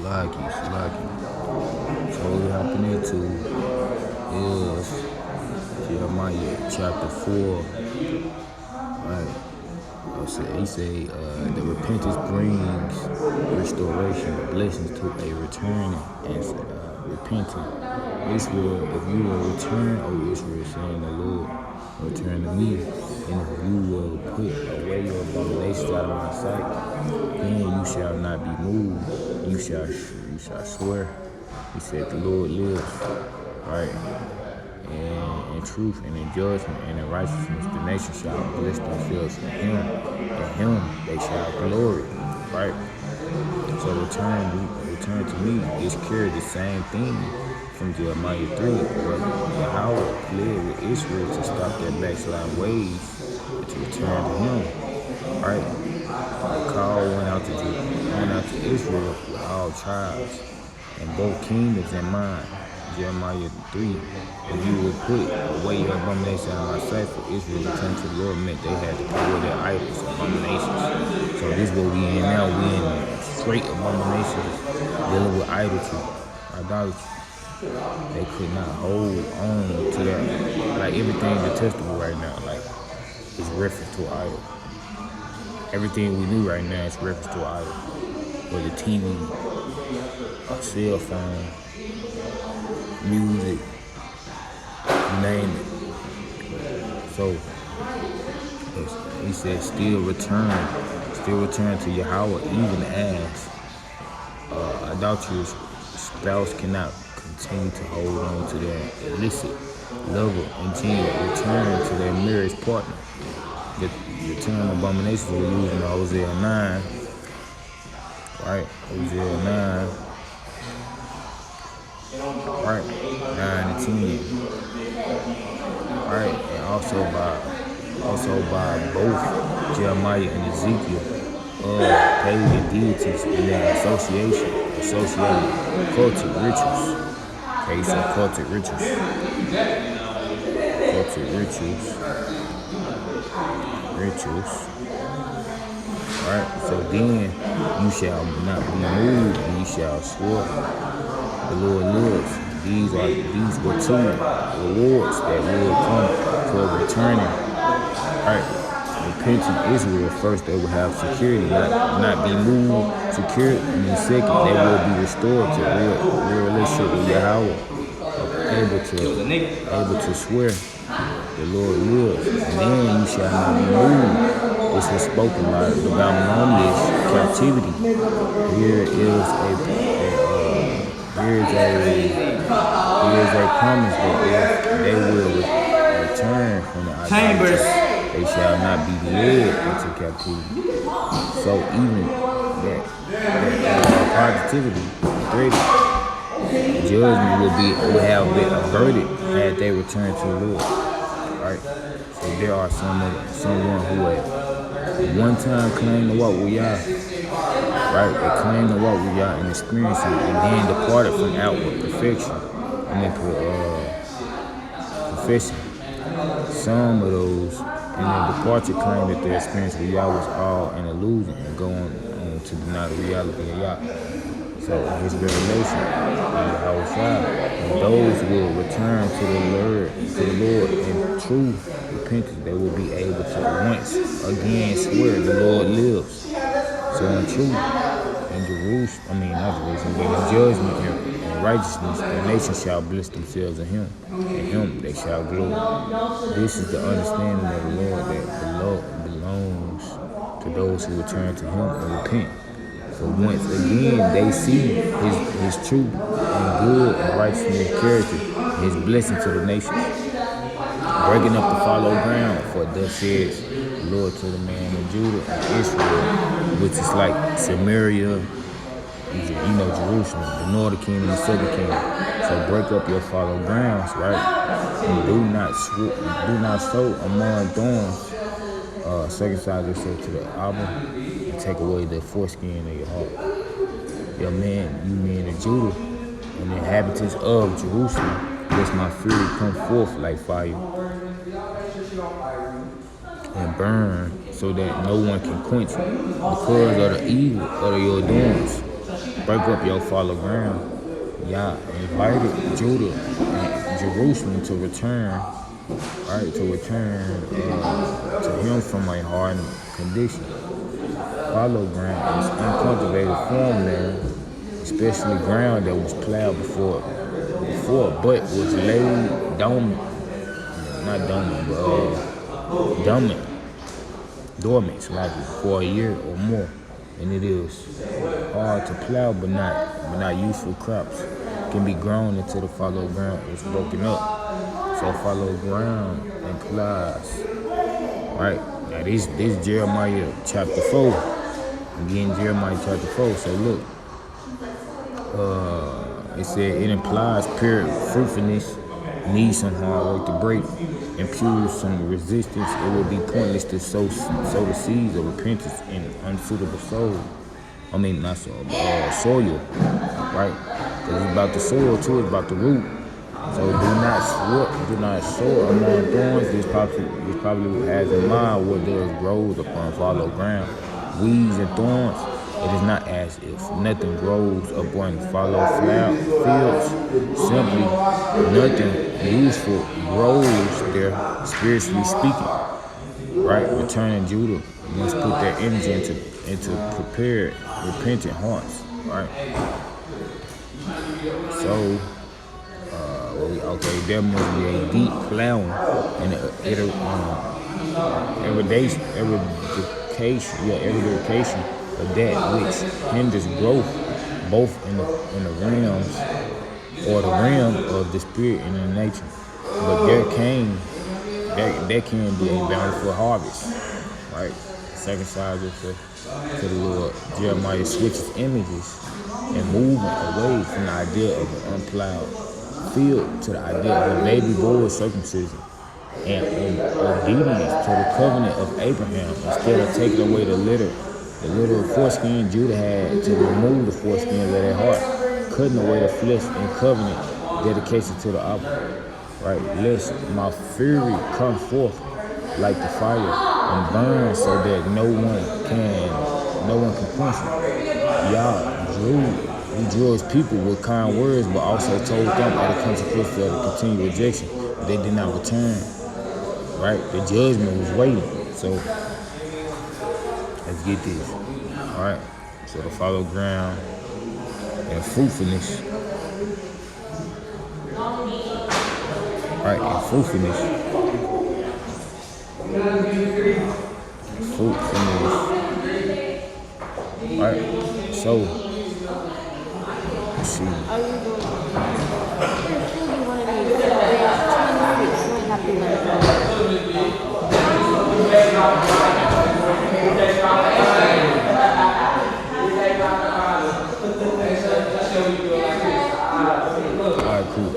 Lucky. So what we're hopping into is Jeremiah chapter 4. Right. He say the repentance brings restoration, blessings to a returning and repenting Israel. If you will return, O Israel, saying the Lord, return to me. And if you will put away your abominations out of my sight, then you shall not be moved. You shall swear. He said, the Lord lives, right? And in truth and in judgment and in righteousness, the nation shall bless themselves in him. In him they shall glory, right? So return to me is carried the same thing from Jeremiah 3, where Yahweh pled with Israel to stop their backsliding ways and to return to him, right? The call went out to Israel with all tribes and both kingdoms in mind. Jeremiah 3, if you will put away your abomination out of my sight, for Israel returned to the Lord, meant they had to put away their idols, abominations. So this is what we in now. We in straight abominations, dealing with idolatry. They could not hold on to that. Like everything detestable right now, like is reference to an idol. Everything we do right now is reference to an idol. Whether TV, a cell phone, music, you name it. So he said, still return to Yahweh, even as adulterous spouse cannot continue to hold on to their illicit lover and return to their marriage partner. The term abomination we're using in Hosea 9, right? Hosea 9. Right, 9 and 10. Right, and also by both Jeremiah and Ezekiel pagan deities in their associated cultic rituals. Okay, so cultic rituals. Right, so then you shall not be moved, and you shall swear. The Lord lives. These were two rewards that will come for returning. Right. Repenting Israel, first they will have security, not be moved, security, and then second they will be restored to real relationship with Yahweh, able to swear the Lord lives, and then you shall not be moved. This was spoken by the Babylonian captivity. Here is a promise that if they will return from the idolatry, they shall not be led into captivity. So even that positivity, judgment will have been averted had they returned to the Lord. Right? So there are someone who at one time claimed to walk with Yah. Right? They claimed to walk with Yah and experience it, and then departed from outward perfection. Profession. Some of those in their departure claim that their experience with Yah was all an illusion and go on to deny the reality of Yah. So his revelation is outside. And those will return to the Lord in true repentance. They will be able to once again swear the Lord lives. So in truth, in judgment and righteousness, the nation shall bless themselves in him. In him they shall glory. This is the understanding of the Lord that belongs to those who return to him and repent. So once again they see his truth and good and righteousness character, his blessing to the nation. Breaking up the fallow ground, for thus says the Lord to the man of Judah and Israel, which is like Samaria, Jerusalem, the northern kingdom and the southern kingdom. So break up your fallow grounds, right? And do not sow among thorns. Circumcise yourself to the album and take away the foreskin of your heart. You men of Judah, and the inhabitants of Jerusalem, lest my fury come forth like fire and burn, so that no one can quench it, because of the evil of your doings. break up your fallow ground. Yah invited Judah and Jerusalem to return, right, to return to him from a hardened condition. Fallow ground is uncultivated farmland, especially ground that was plowed before, but was laid dormant, dormant, likely for a year or more. And it is hard to plow, but not useful crops can be grown until the fallow ground is broken up. So fallow ground implies, right? Now this Jeremiah chapter 4. Again, Jeremiah chapter 4. So look, it said it implies pure fruitfulness, needs some hard work to break, imputes some resistance. It would be pointless to sow the seeds of repentance in unsuitable soil. I mean, not soil, but soil, right? Because it's about the soil too, it's about the root. So do not sow among thorns. This probably has in mind what does grows upon fallow ground. Weeds and thorns. It is not as if nothing grows upon fallow fields. Simply, nothing useful grows there, spiritually speaking. Right? Returning Judah must put their energy into prepared, repentant hearts. Right? So, there must be a deep plowing and eradication of that which hinders growth, both in the realms or the realm of the spirit and in nature. But there can be a bountiful harvest, right? Circumcised to the Lord. Jeremiah switches images and moving away from the idea of an unplowed field to the idea of a baby boy circumcision and obedience to the covenant of Abraham. Instead of taking away the little foreskin, Judah had to remove the foreskin of their heart, cutting away the flesh in covenant dedication to the Abba. Right? Lest my fury come forth like the fire and burn so that no one can quench it. He drew his people with kind words, but also told them of the consequences of the continued rejection. They did not return. Right? The judgment was waiting. So let's get this. Alright. So the fallow ground and fruitfulness. Alright, and fruitfulness. Alright, so let's see. Alright, cool.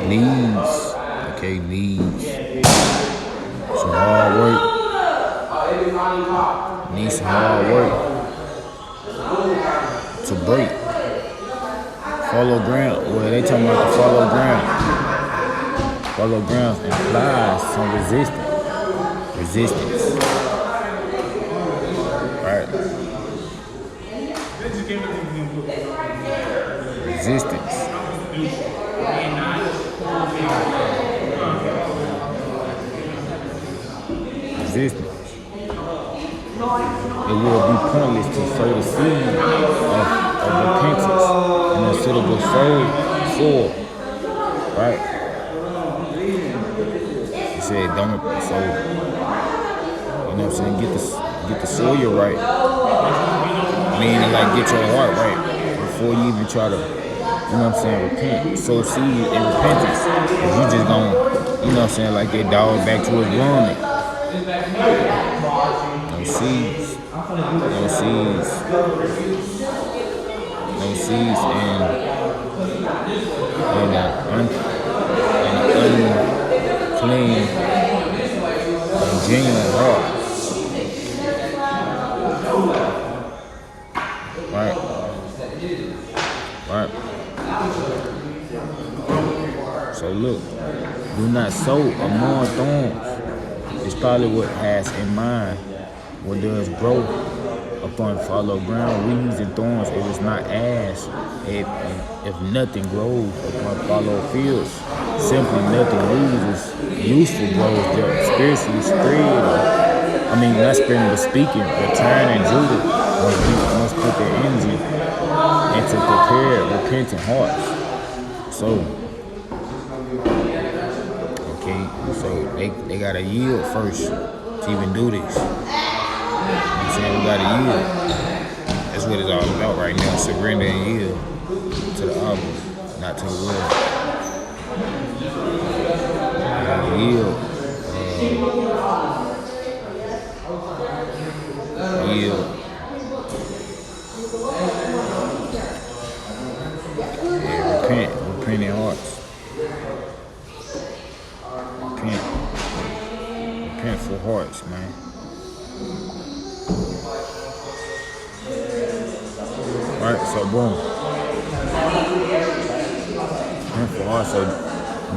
Needs some hard work. Needs some hard work to break. Fallow ground. Well, they talking about the fallow ground. Fallow ground implies some resistance. Right. Resistance. It will be pointless to sow the seed of repentance in a suitable soil, right? He said, don't sow. You know what I'm saying? Get the soil right. Meaning, like, get your heart right before you even try to, you know what I'm saying, repent. Sow seed in repentance. If you just gonna, you know what I'm saying, like that dog back to his vomit. No seeds and unclean and genuine heart. Right. So look, do not sow among thorns. It's probably what has in mind what does grow upon fallow ground, weeds and thorns, it is not ash. If nothing grows upon fallow fields, simply nothing loses useful grows there. Spiritually spread, not spreading but speaking, return and Judah must put their energy into prepared, repentant hearts. So, okay, so they gotta yield first to even do this. I'm saying we gotta yield. That's what it's all about right now. Surrender and yield to the album, not to the world. We gotta yield. Yield. Yeah, repent in hearts. Repentful hearts, man. Right, so boom. Repentful hearts. So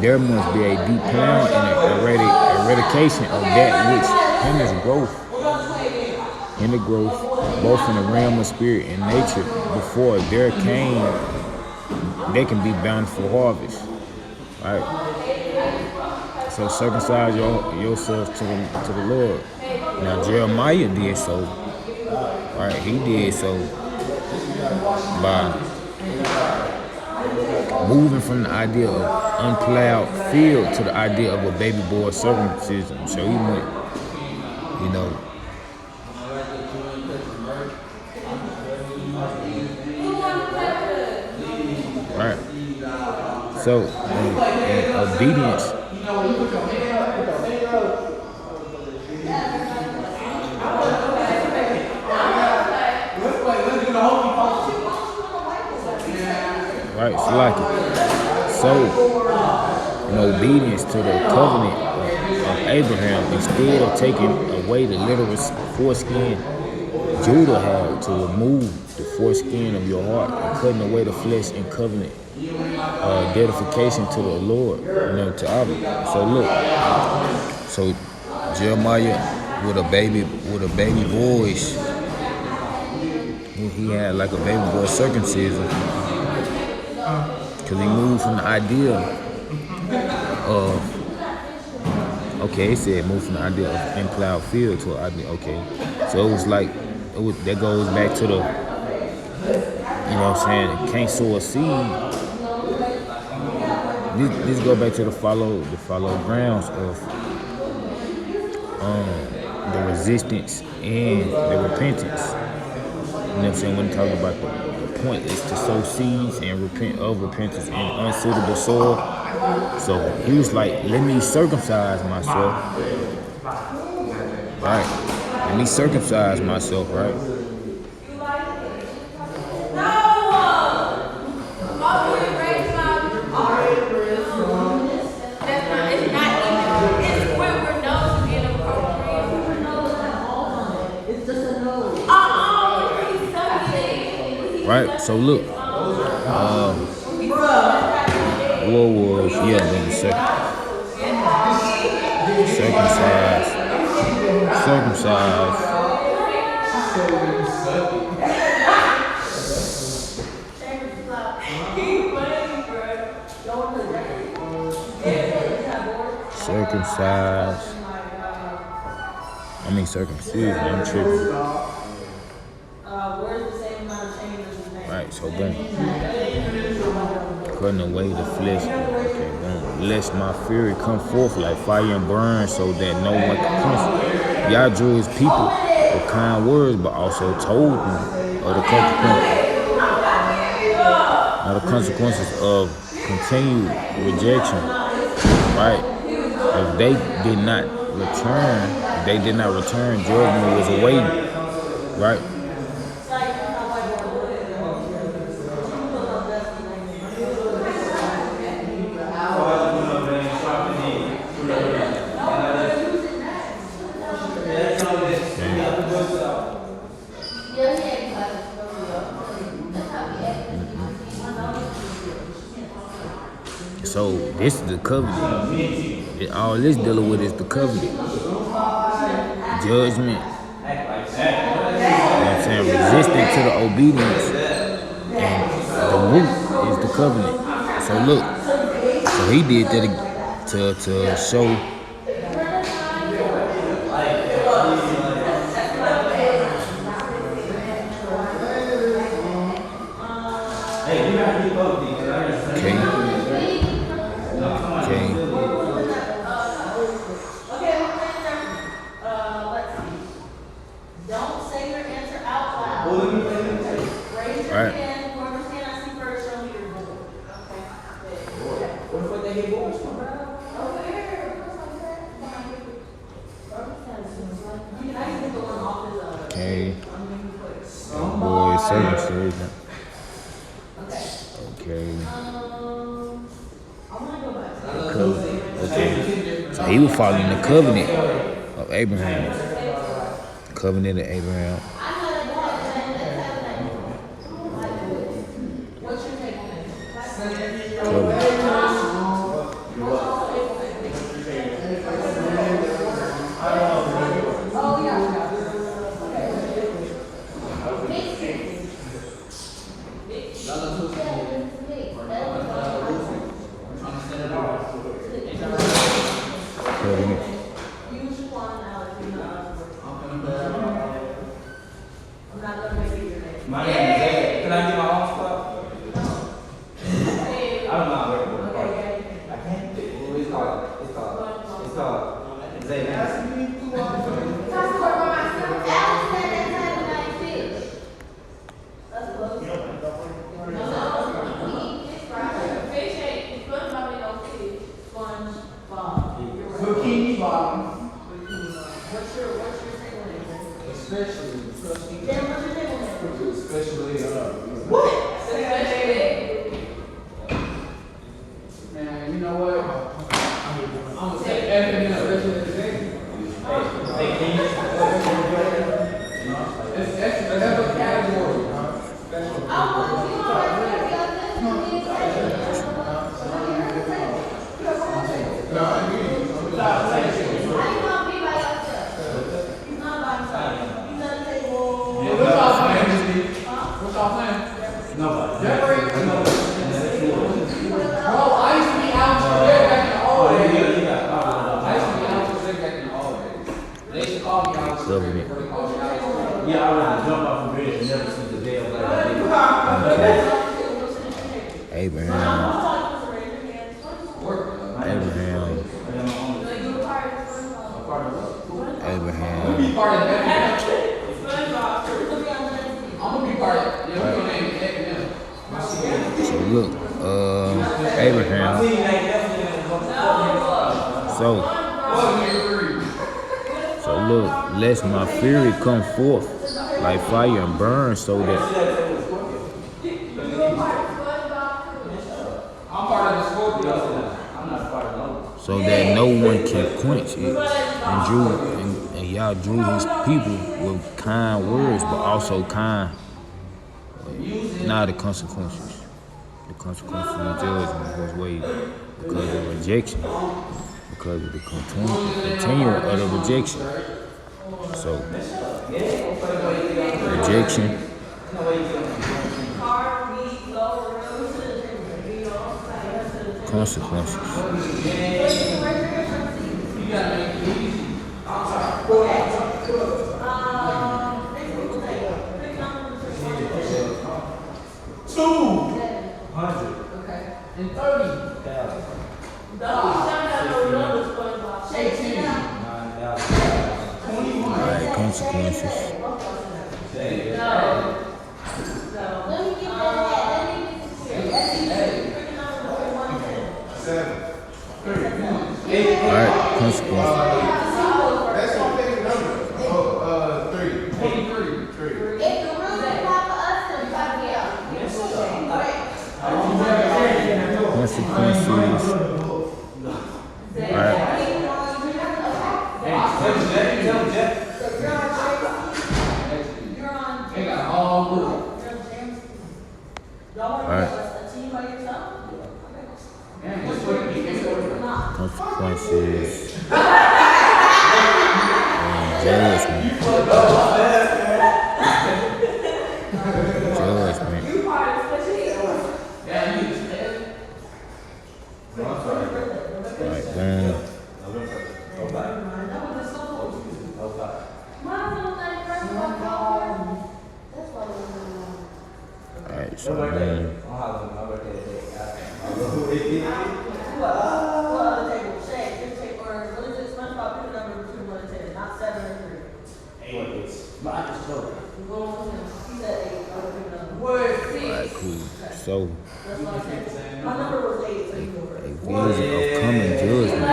there must be a deep plan and eradication of that which hinders growth. In the growth, both in the realm of spirit and nature, before there can be bountiful harvest. Right? So circumcise yourself to the Lord. Now Jeremiah did so. Right? He did so by moving from the idea of unplowed field to the idea of a baby boy circumcision. So he went, right. So in obedience. Right, so in obedience to the covenant of Abraham, instead of taking away the literal foreskin, Judah had to remove the foreskin of your heart and cutting away the flesh in covenant dedication to the Lord, to Abba. So look, so Jeremiah with a baby boyish, he had like a baby boy circumcision. Because he moved from the idea of, he said move from the idea of unplowed field to an idea, So it was like, that goes back to the, can't sow a seed. This go back to the follow grounds of the resistance and the repentance. When talking about the point is to sow seeds and repent of repentance in unsuitable soil. So he was like, let me circumcise myself. Right. Let me circumcise myself, right? Right, so look, what was, circumcised. Circumcision, I'm tripping. Right, so boom. Cutting away the flesh. Okay, boom. Lest my fury come forth like fire and burn, so that no one can quench. Yah drew his people with kind words, but also told them of the consequences of continued rejection. Right? If they did not return, judgment was awaiting. Right? So this is the covenant. All this dealing with is the covenant. Judgment what I'm saying? Resistant to the obedience, and the root is the covenant. So look, so he did that to show. Okay. Don't say your answer out loud. Raise your hand. Whoever's hand I see first, show me your board. What if they hit boards from? Okay. Boy, circumcision. Okay. Okay. So he was following the covenant of Abraham. Covenant of Abraham. Covenant. My name is Zay. Can I get my own stuff? I don't know how to work with it. I can't. It's called Zay. Bikini bottom. What's your especially what? Man, you know what? I'm gonna say everything else. It's another category. Covenant. Yeah, I would jump off the bridge and never see the day of life. Okay. Abraham. Abraham. I'm gonna be part of everything. I'm gonna be part of it. Yeah, we're gonna name it Abraham. So look, Abraham. So look, lest my fury come forth like fire and burn, so that no one can quench it. And y'all drew his people with kind words, but also kind. Now the consequences. The consequences of the judgment was weighed because of rejection. Because of the continual utter rejection. So, rejection. Consequences. And 30,000. Alright, consequences. Alright, consequences. That's my favorite number. 3. Consequences. Alright. Alright. Consequences and judgment. So, What other table? Shaq, this table, or what is it? SpongeBob, pick a number between 1 and 10, not 7 and 3. You go on with him. He said 8. I would pick a number. alright, cool. So, That's what I said. My number was 8, so you go first. a vision of coming judgment.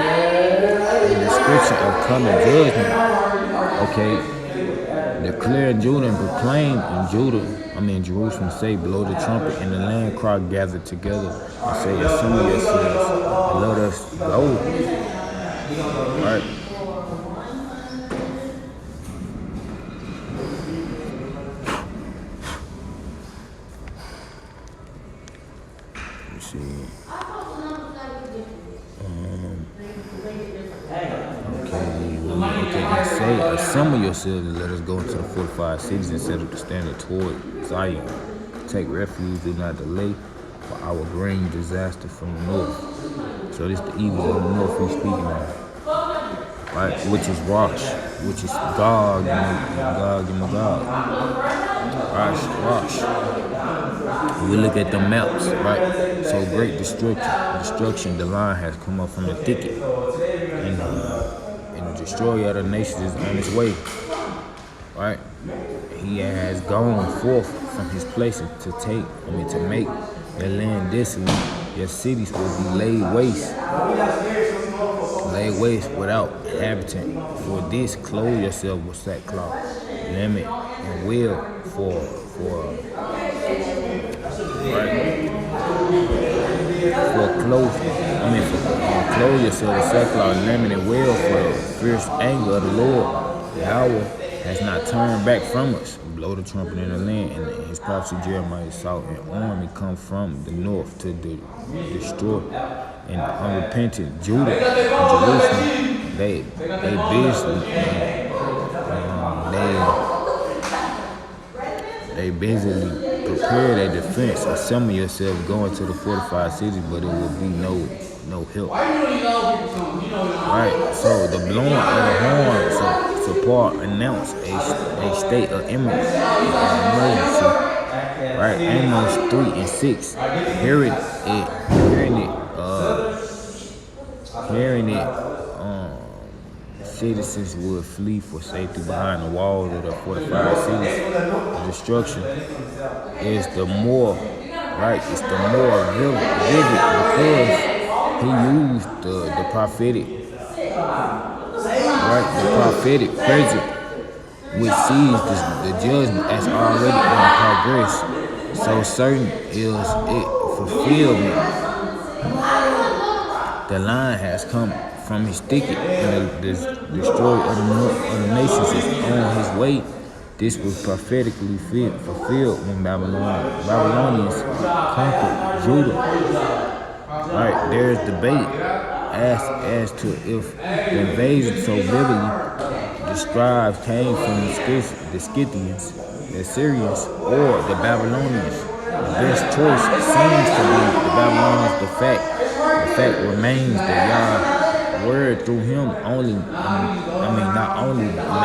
The description of coming judgment. Okay. Declare Judah and proclaim in Jerusalem, say, blow the trumpet, and the land cry gathered together, and say, assemble yourselves, and let us go. Right? Let me see. Okay, and say, assemble yourselves and let us go into the fortified cities and set up the standard toward Zion. Take refuge, do not delay, for I will bring disaster from the north. So this the evil of the north he's speaking of. Right, which is Rosh, which is Gog and Magog. Rosh. We look at the maps, right? So great destruction, the line has come up from the thicket. And the destroyer of the nations is on his way, right? He has gone forth from his place to make your land desolate. Your cities will be laid waste without inhabitant. For this, clothe yourself with sackcloth, lament, and wail for clothe yourself with sackcloth, lament, and wail for the fierce anger of the Lord. Yahweh has not turned back from us. Blow the trumpet in the land, and his prophet Jeremiah saw an army come from the north to destroy and unrepentant Judah and Jerusalem. They busily prepare their defense. Assemble yourself, go into the fortified cities, but it will be no help. Right, so the blowing of the horn, so Paul announced a state of emergency. Right, Amos 3:6. Hearing it, citizens would flee for safety behind the walls of the fortified cities. The destruction is the more, right? It's the more vivid because he used the prophetic, right? The prophetic present, which sees the judgment as already in progress. So certain is it fulfillment. The lion has come from his thicket, and the destroyer of the nations is on his way. This was prophetically fulfilled when Babylonians conquered Judah. Right, there's debate as to if the invasion so vividly described came from the Scythians, the Assyrians, or the Babylonians. The best choice seems to be the Babylonians. The fact remains that Yah's word through him not only made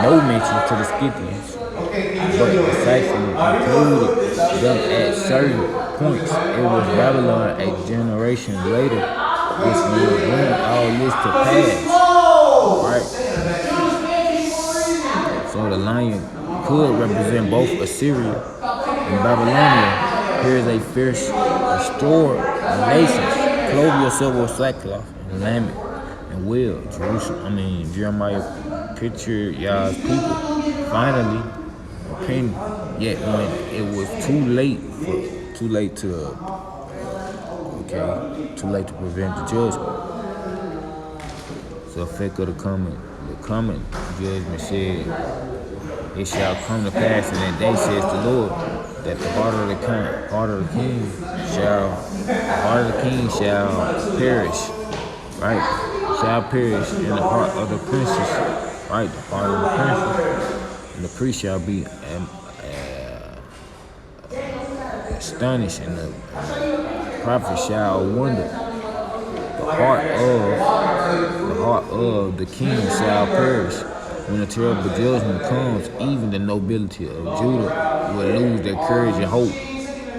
no mention to the Scythians, but precisely included them at certain points. It was Babylon a generation later which will bring all this to pass. Right? So the lion could represent both Assyria and Babylonia. Here's a fierce destroyer of nations. Clothe yourself with sackcloth and lament and wail. Jeremiah pictured Yah's people finally repenting. Yet when it was too late to prevent the judgment. So effect of the coming judgment said, it shall come to pass in that day, says the Lord, that the heart of the king shall perish, right? Shall perish, and the heart of the princess, right? The heart of the princess, and the priest shall be astonished, and the prophet shall wonder. The heart of the king shall perish, when a terrible judgment comes, even the nobility of Judah will lose their courage and hope,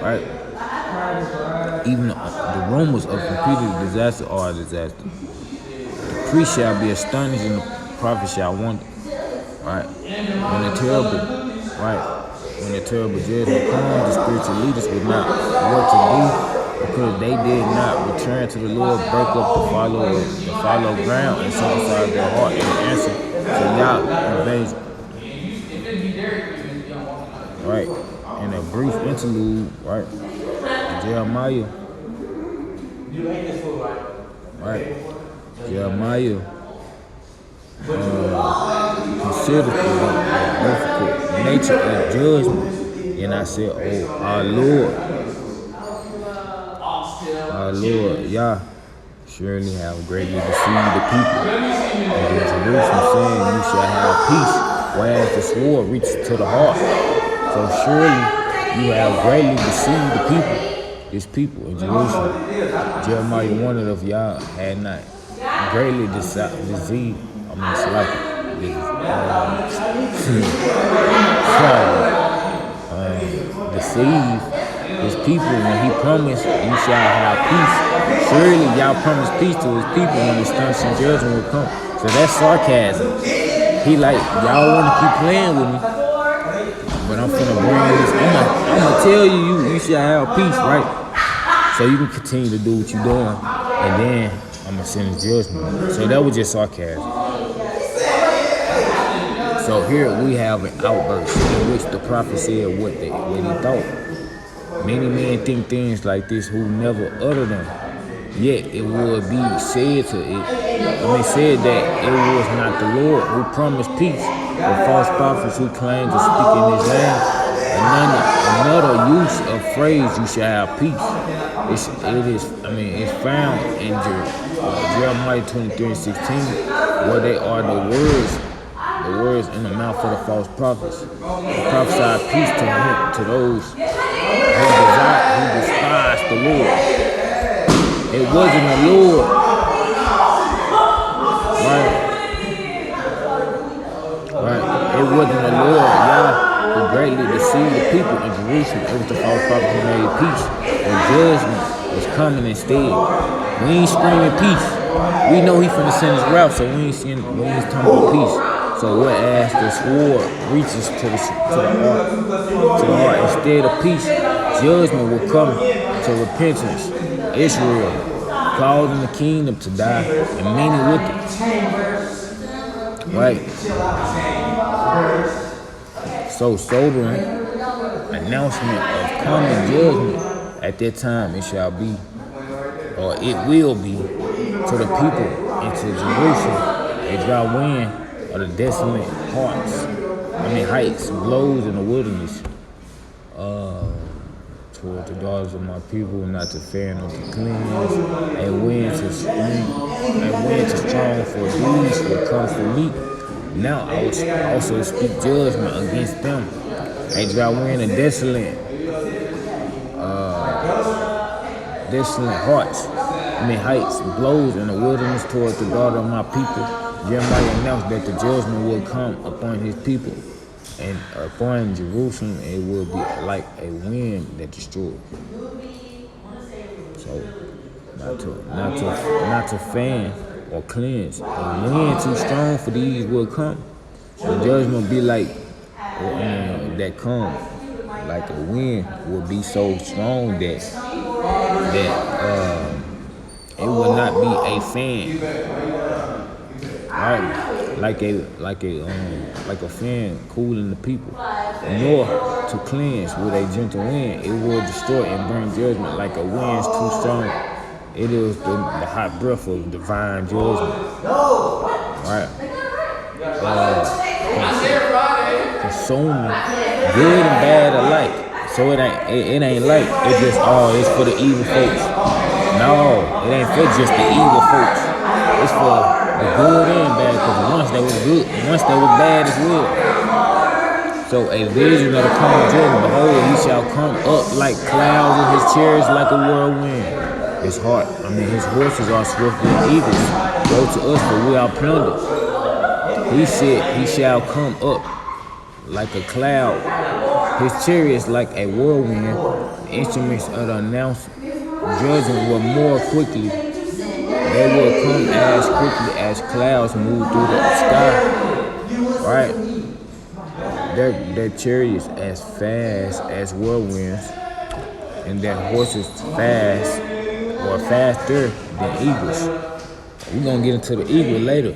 right? Even the rumors of completed disaster are a disaster. The priest shall be astonished and the prophet shall wonder, right? When the terrible judgment comes, the spiritual leaders will not know what to do because they did not return to the Lord, break up the fallow ground and sanctify their heart and answer to Yah invasion. Right? In a brief interlude, right? Jeremiah. Right? Jeremiah considered the nature of judgment. And I said, oh, our Lord, Yah, surely have greatly deceived the people. And in Jerusalem saying, you shall have peace, whereas the sword reaches to the heart. So surely you have greatly deceived the people, this people in Jerusalem. Jeremiah warned of Yah had not greatly deceived, deceive his people when he promised you shall have peace. Surely y'all promised peace to his people when the astonishing judgment will come. So that's sarcasm. He like, y'all want to keep playing with me, but I'm finna bring this. I'm gonna tell you shall have peace, right? So you can continue to do what you're doing, and then I'm gonna send his judgment. So that was just sarcasm. So here we have an outburst in which the prophet said what he thought. Many men think things like this who never utter them. Yet it would be said that it was not the Lord who promised peace, but false prophets who claim to speak in his name. Another use of phrase, you shall have peace. It's found in Jeremiah 23:16, where they are the words in the mouth of the false prophets. They prophesied peace to those who despise the Lord. It wasn't the Lord, right? It wasn't the Lord, Yah, who greatly deceived the people in Jerusalem. It was the false prophet who made peace, and judgment was coming instead. We ain't screaming peace. We know he finna send his wrath, so we ain't talking about peace. So whereas the sword reaches to the heart instead of peace, judgment will come to repentance. Israel, called in the kingdom to die, and many with it. Right? So sobering announcement of coming judgment at that time it shall be, or it will be, to the people into Jerusalem, a dry wind of the desolate heights blows in the wilderness. Toward the daughters of my people, not to fair nor to cleanse, and wind to strong for these will come for me. Now I will also speak judgment against them. A dry wind of desolate heights blows in the wilderness toward the daughter of my people. Jeremiah announced that the judgment will come upon his people. And upon Jerusalem, it will be like a wind that destroys. So, not to fan or cleanse. A wind too strong for these will come. The judgment be like that come, like a wind will be so strong that it will not be a fan. Right? Like a fan cooling the people, nor to cleanse with a gentle wind. It will destroy and bring judgment like a wind's too strong. It is the hot breath of divine judgment. Right? Consuming good and bad alike. So it ain't like it's just it's for the evil folks. No, it ain't for just the evil folks. It's for the good and bad, because once they was good, once they was bad as well. So a vision of the coming judgment, behold, he shall come up like clouds, and his chariots like a whirlwind. His horses are swift as eagles. Go to us, for we are plundered. He said, he shall come up like a cloud. His chariots like a whirlwind. The instruments of the announced judgment will more quickly. They will come as quickly as clouds move through the sky. Right? Their chariots as fast as whirlwinds, and their horses fast or faster than eagles. We're gonna get into the eagle later.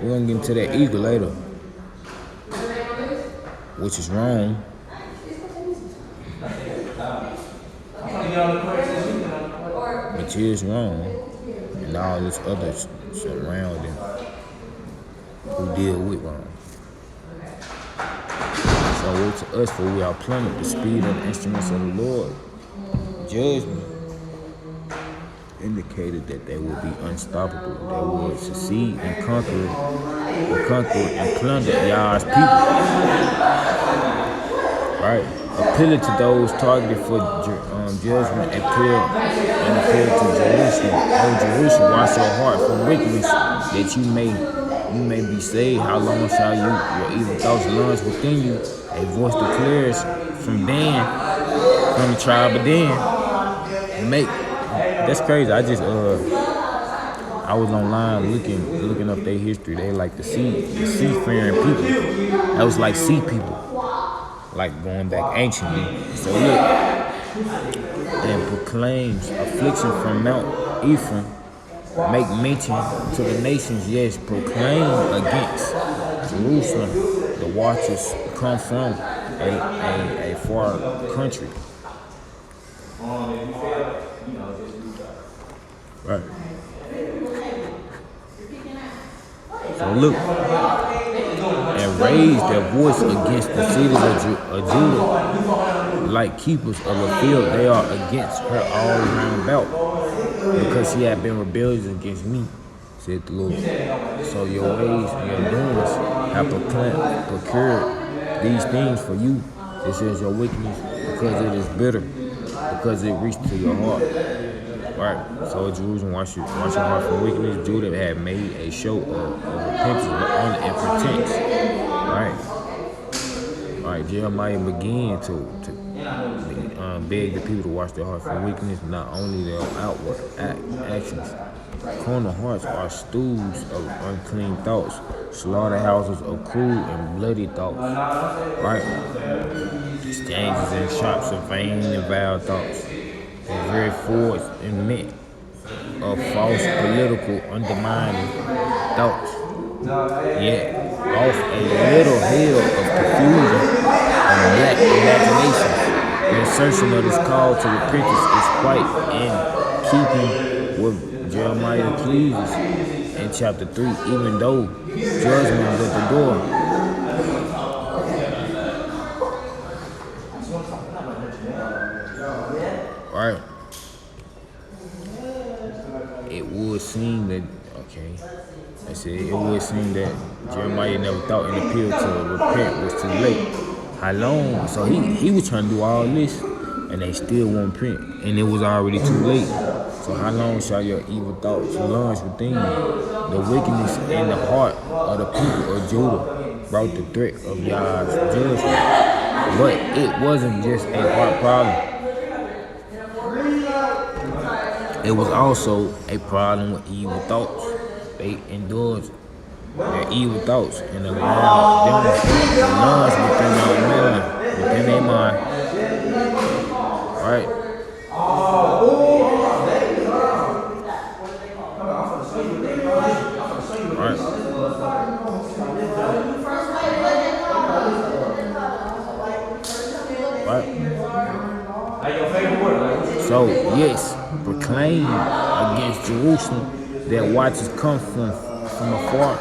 We're gonna get into that eagle later, which is wrong. Which is wrong. And all this other surrounding who deal with wrong. So woe to us, for we are plummet the speed of the instruments of the Lord. Judgment indicated that they would be unstoppable. They would succeed and conquer and plunder Yah's people. Right? Appealing to those targeted for judgment, appeal to Jerusalem. Oh Jerusalem, wash your heart from wickedness, that you may be saved. How long shall your evil thoughts launch within you? A voice declares from Dan, from the tribe of Dan. That's crazy. I was online looking up their history. They like the seafaring people. That was like sea people, like going back anciently. So look, and proclaims affliction from Mount Ephraim. Make mention to the nations, yes, proclaim against Jerusalem. The watchers come from a far country. Right. So look, and raise their voice against the cities of Judah, like keepers of a field. They are against her all round about, because she had been rebellious against me, said the Lord. So your ways and your doings have procured these things for you. This is your wickedness, because it is bitter, because it reached to your heart. Right. So Jerusalem, wash your heart from wickedness. Judah had made a show of repentance, but only in pretense. Right. All right. Jeremiah began to beg the people to wash their heart from wickedness, not only their outward actions. Carnal hearts are stools of unclean thoughts, slaughterhouses of cruel and bloody thoughts. Right. Exchanges and shops of vain and vile thoughts. The very force and meant of false political undermining thoughts. Yet, off a little hill of confusion and black imaginations, the insertion of this call to repentance is quite in keeping with Jeremiah pleases in chapter 3, even though judgment is at the door. Right. It would seem that, it would seem that Jeremiah never thought an appeal to repent was too late. How long? So he was trying to do all this, and they still won't repent, and it was already too late. So how long shall your evil thoughts launch within you? The wickedness in the heart of the people of Judah brought the threat of Yah's judgment. But it wasn't just a heart problem. It was also a problem with evil thoughts. They indulged their evil thoughts and allowed them to launch within their mind. Right? So, yes, proclaim against Jerusalem that watchers come from a far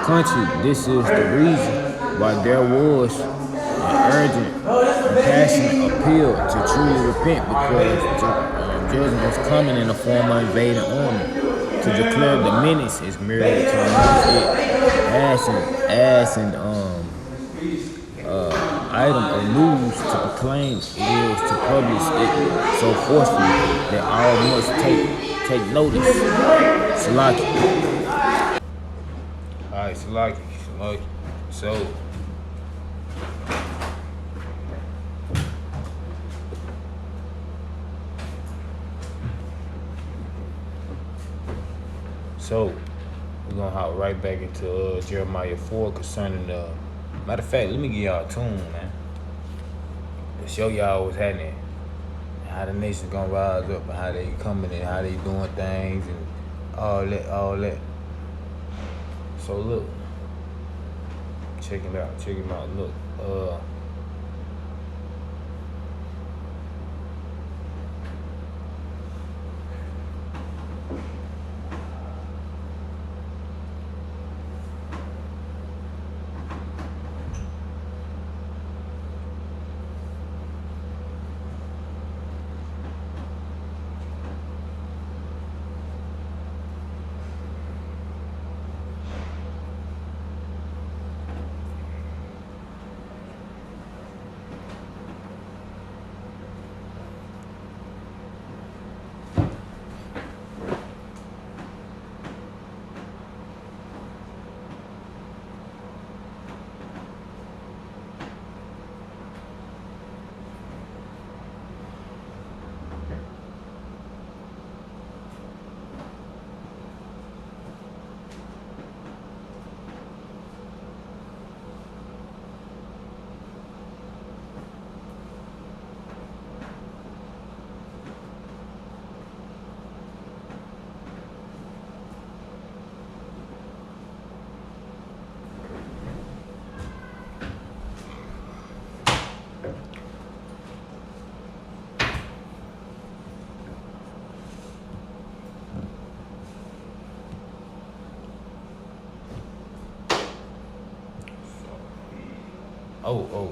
country. This is the reason why there was an urgent and passionate appeal to truly repent, because judgment was coming in the form of invading army. To declare the menace is merely to announce it as an item of news. To proclaim it is to publish it so forcefully that all must take notice. Salaki. Alright, Salaki. Okay. So. So, we're gonna hop right back into Jeremiah 4 concerning the. Matter of fact, let me give y'all a tune, man. To show y'all what's happening. How the nation's gonna rise up and how they coming and how they doing things and all that. So look. Check it out, look.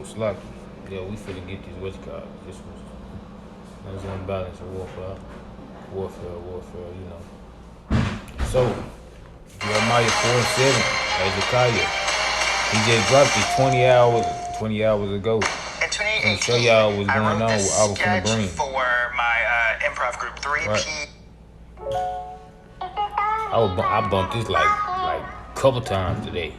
Slack. Yeah, we finna get these what's called. This was unbalance of warfare, you know. So, Jeremiah 4:7, Hezekiah. He just dropped it 20 hours ago. In 2018, I'm show y'all what's going on with I was finna bring. For my improv group 3P. Right. I bumped this like a couple times today.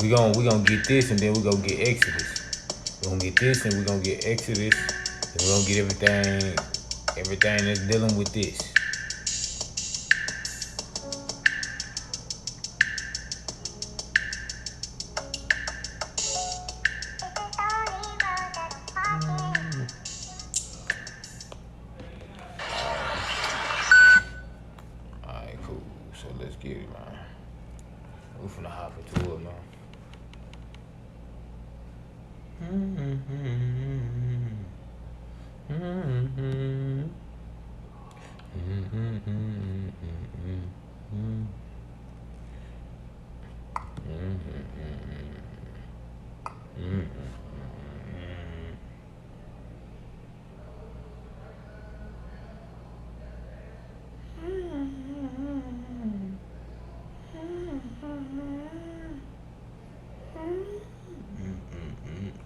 We gonna get this, and then we gonna get Exodus. We gonna get this, and we gonna get Exodus, and we gonna get everything that's dealing with this. Alright, cool. So let's get it, man. We finna hop into it, man.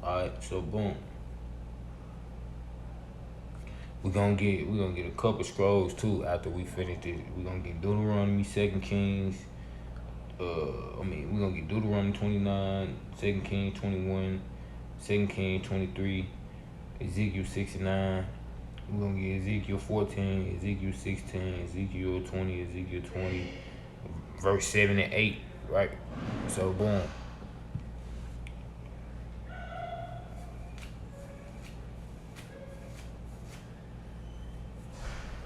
Alright, so boom. We're gonna get a couple scrolls too after we finish this. We're gonna get Deuteronomy, 2 Kings. We're gonna get Deuteronomy 29, 2 Kings 21, 2 Kings 23, Ezekiel 69. We're gonna get Ezekiel 14, Ezekiel 16, Ezekiel 20, Ezekiel 20, verse 7 and 8, right? So boom.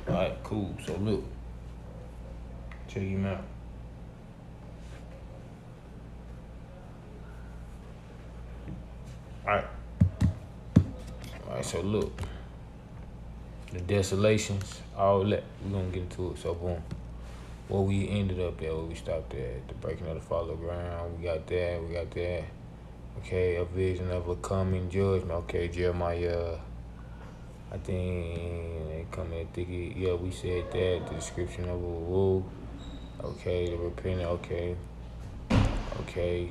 Alright, cool. So look. Check him out. Alright, so look. The desolations, all that. We're gonna get into it. So boom. Where we ended up at, where we stopped at, the breaking of the fallow ground. We got that. Okay, a vision of a coming judgment. Okay, Jeremiah. I think they come in thicky. Yeah, we said that. The description of a wolf. Okay, the repentant. Okay.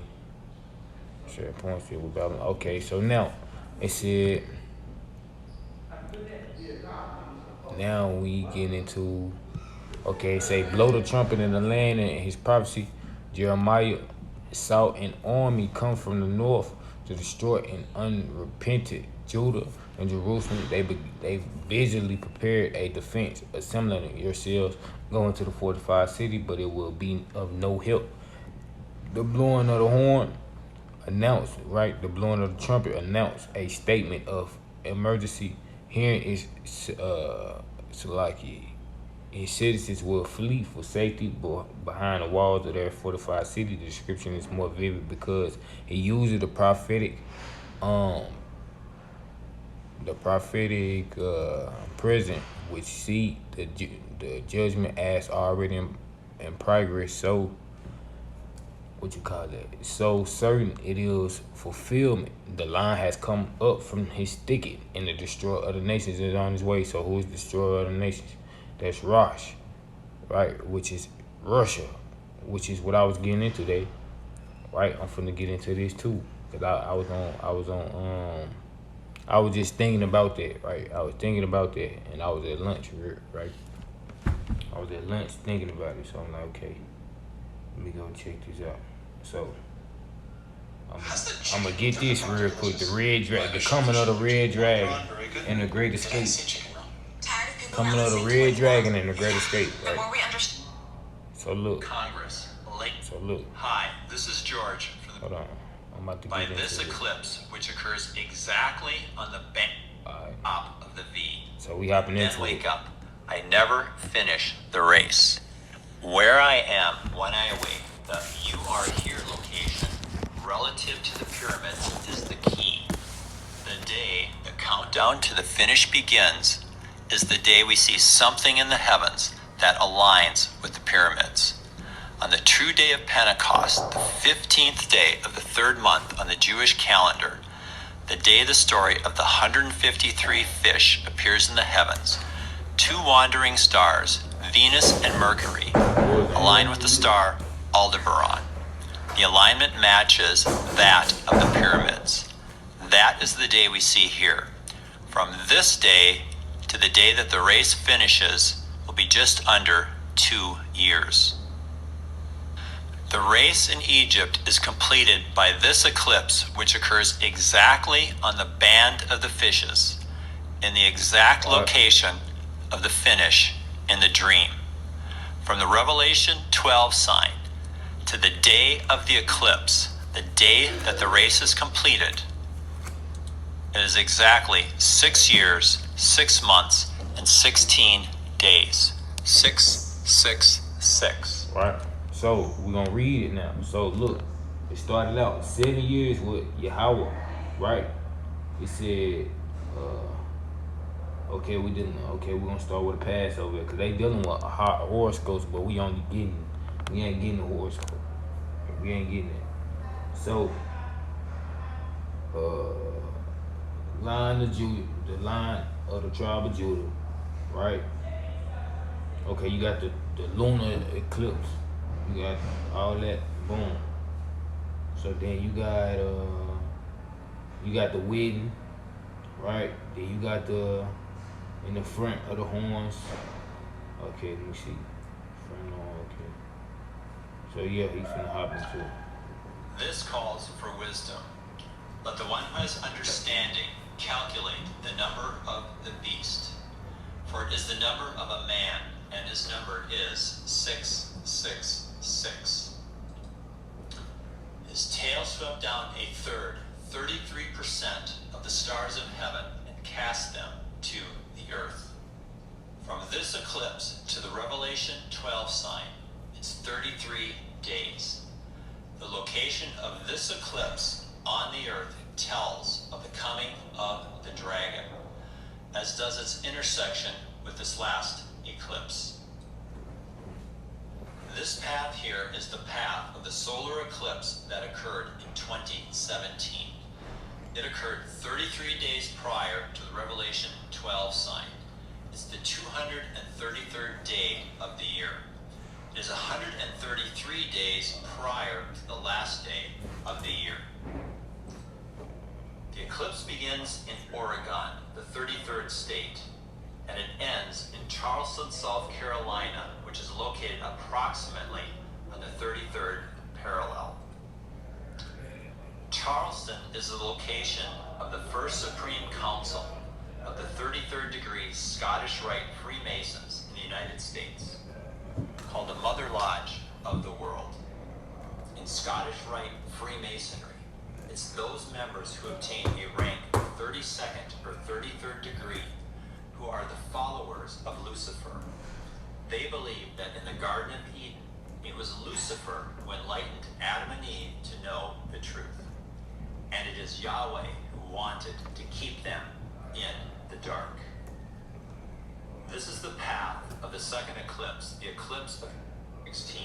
Share points here with Babylon. Okay, so now it said. Now we get into. Okay, say blow the trumpet in the land, and his prophecy. Jeremiah saw an army come from the north to destroy an unrepentant Judah and Jerusalem. They visually prepared a defense, assembling yourselves, going to the fortified city, but it will be of no help. The blowing of the horn announced, right? The blowing of the trumpet announced a statement of emergency. Hearing is Salaki. His citizens will flee for safety behind the walls of their fortified city. The description is more vivid because he uses the prophetic present, which see the judgment as already in progress. So, so certain it is fulfillment. The line has come up from his thicket, and the destroyer of the nations is on his way. So who is the destroyer of the nations? That's Rosh, right? Which is Russia, which is what I was getting into today, right? I'm finna get into this too, cause I was just thinking about that, right? I was thinking about that, and I was at lunch, right? I was at lunch thinking about it, so I'm like, okay, let me go check this out. So I'm gonna get this real quick. The red dragon, the coming of the red dragon, and the great escape. Coming of the red dragon and the great escape, right? So look. Congress. So look. Hi, this is George from the. Hold on. I'm about to get By into this eclipse, which occurs exactly on the top of the V. So we hopping into Then wake it. up. I never finish the race. Where I am when I awake, the "you are here" location relative to the pyramids is the key. The day the countdown to the finish begins is the day we see something in the heavens that aligns with the pyramids. On the true day of Pentecost, the 15th day of the third month on the Jewish calendar, the day the story of the 153 fish appears in the heavens, two wandering stars, Venus and Mercury, align with the star Aldebaran. The alignment matches that of the pyramids. That is the day we see here. From this day to the day that the race finishes will be just under 2 years. The race in Egypt is completed by this eclipse, which occurs exactly on the band of the fishes, in the exact location of the finish in the dream. From the Revelation 12 sign to the day of the eclipse, the day that the race is completed, it is exactly 6 years, 6 months, and 16 days. 666. Right. So we're gonna read it now. So look, it started out 7 years with Yahweh, right? It said, okay, we're gonna start with a Passover because they dealing with horoscopes, but we ain't getting the horoscope. We ain't getting it. So, line of Judah, the line of the tribe of Judah, right? Okay, you got the lunar eclipse. You got all that, boom. So then you got the wedding, right? Then you got in the front of the horns. Okay, let me see. Front horn, okay. So yeah, he's finna hop into it. This calls for wisdom. Let the one who has understanding calculate the number of the beast. For it is the number of a man, and his number is 666. His tail swept down a third, 33% of the stars of heaven, and cast them to the earth. From this eclipse to the Revelation 12 sign, it's 33 days. The location of this eclipse on the earth tells of the coming of the dragon, as does its intersection with this last eclipse. This path here is the path of the solar eclipse that occurred in 2017. It occurred 33 days prior to the Revelation 12 sign. It's the 233rd day of the year. It is 133 days prior to the last day of the year. The eclipse begins in Oregon, the 33rd state, and it ends in Charleston, South Carolina, which is located approximately on the 33rd parallel. Charleston is the location of the first Supreme Council of the 33rd degree Scottish Rite Freemasons in the United States, called the Mother Lodge of the world. In Scottish Rite Freemasonry, it's those members who obtain a rank of 32nd or 33rd degree who are the followers of Lucifer. They believe that in the Garden of Eden, it was Lucifer who enlightened Adam and Eve to know the truth. And it is Yahweh who wanted to keep them in the dark. This is the path of the second eclipse, the eclipse of 16.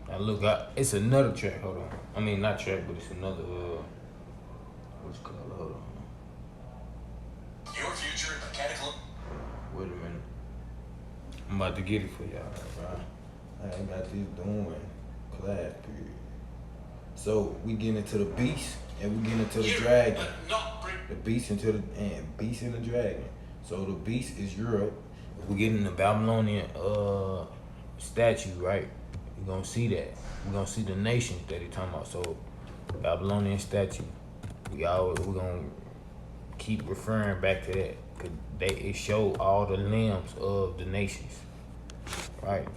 Now look, it's another track. Hold on. I mean, not track, but it's another. What's it called? Hold on. Your future in mechanical. Wait a minute. I'm about to get it for y'all, right? I ain't got this doing class period. So we get into the beast and we get into the dragon. The beast into the beast and the dragon. So the beast is Europe. We get in the Babylonian statue, right? We're gonna see that. We're gonna see the nations that he talking about. So Babylonian statue. We're gonna keep referring back to that. Cause it show all the limbs of the nations. Right.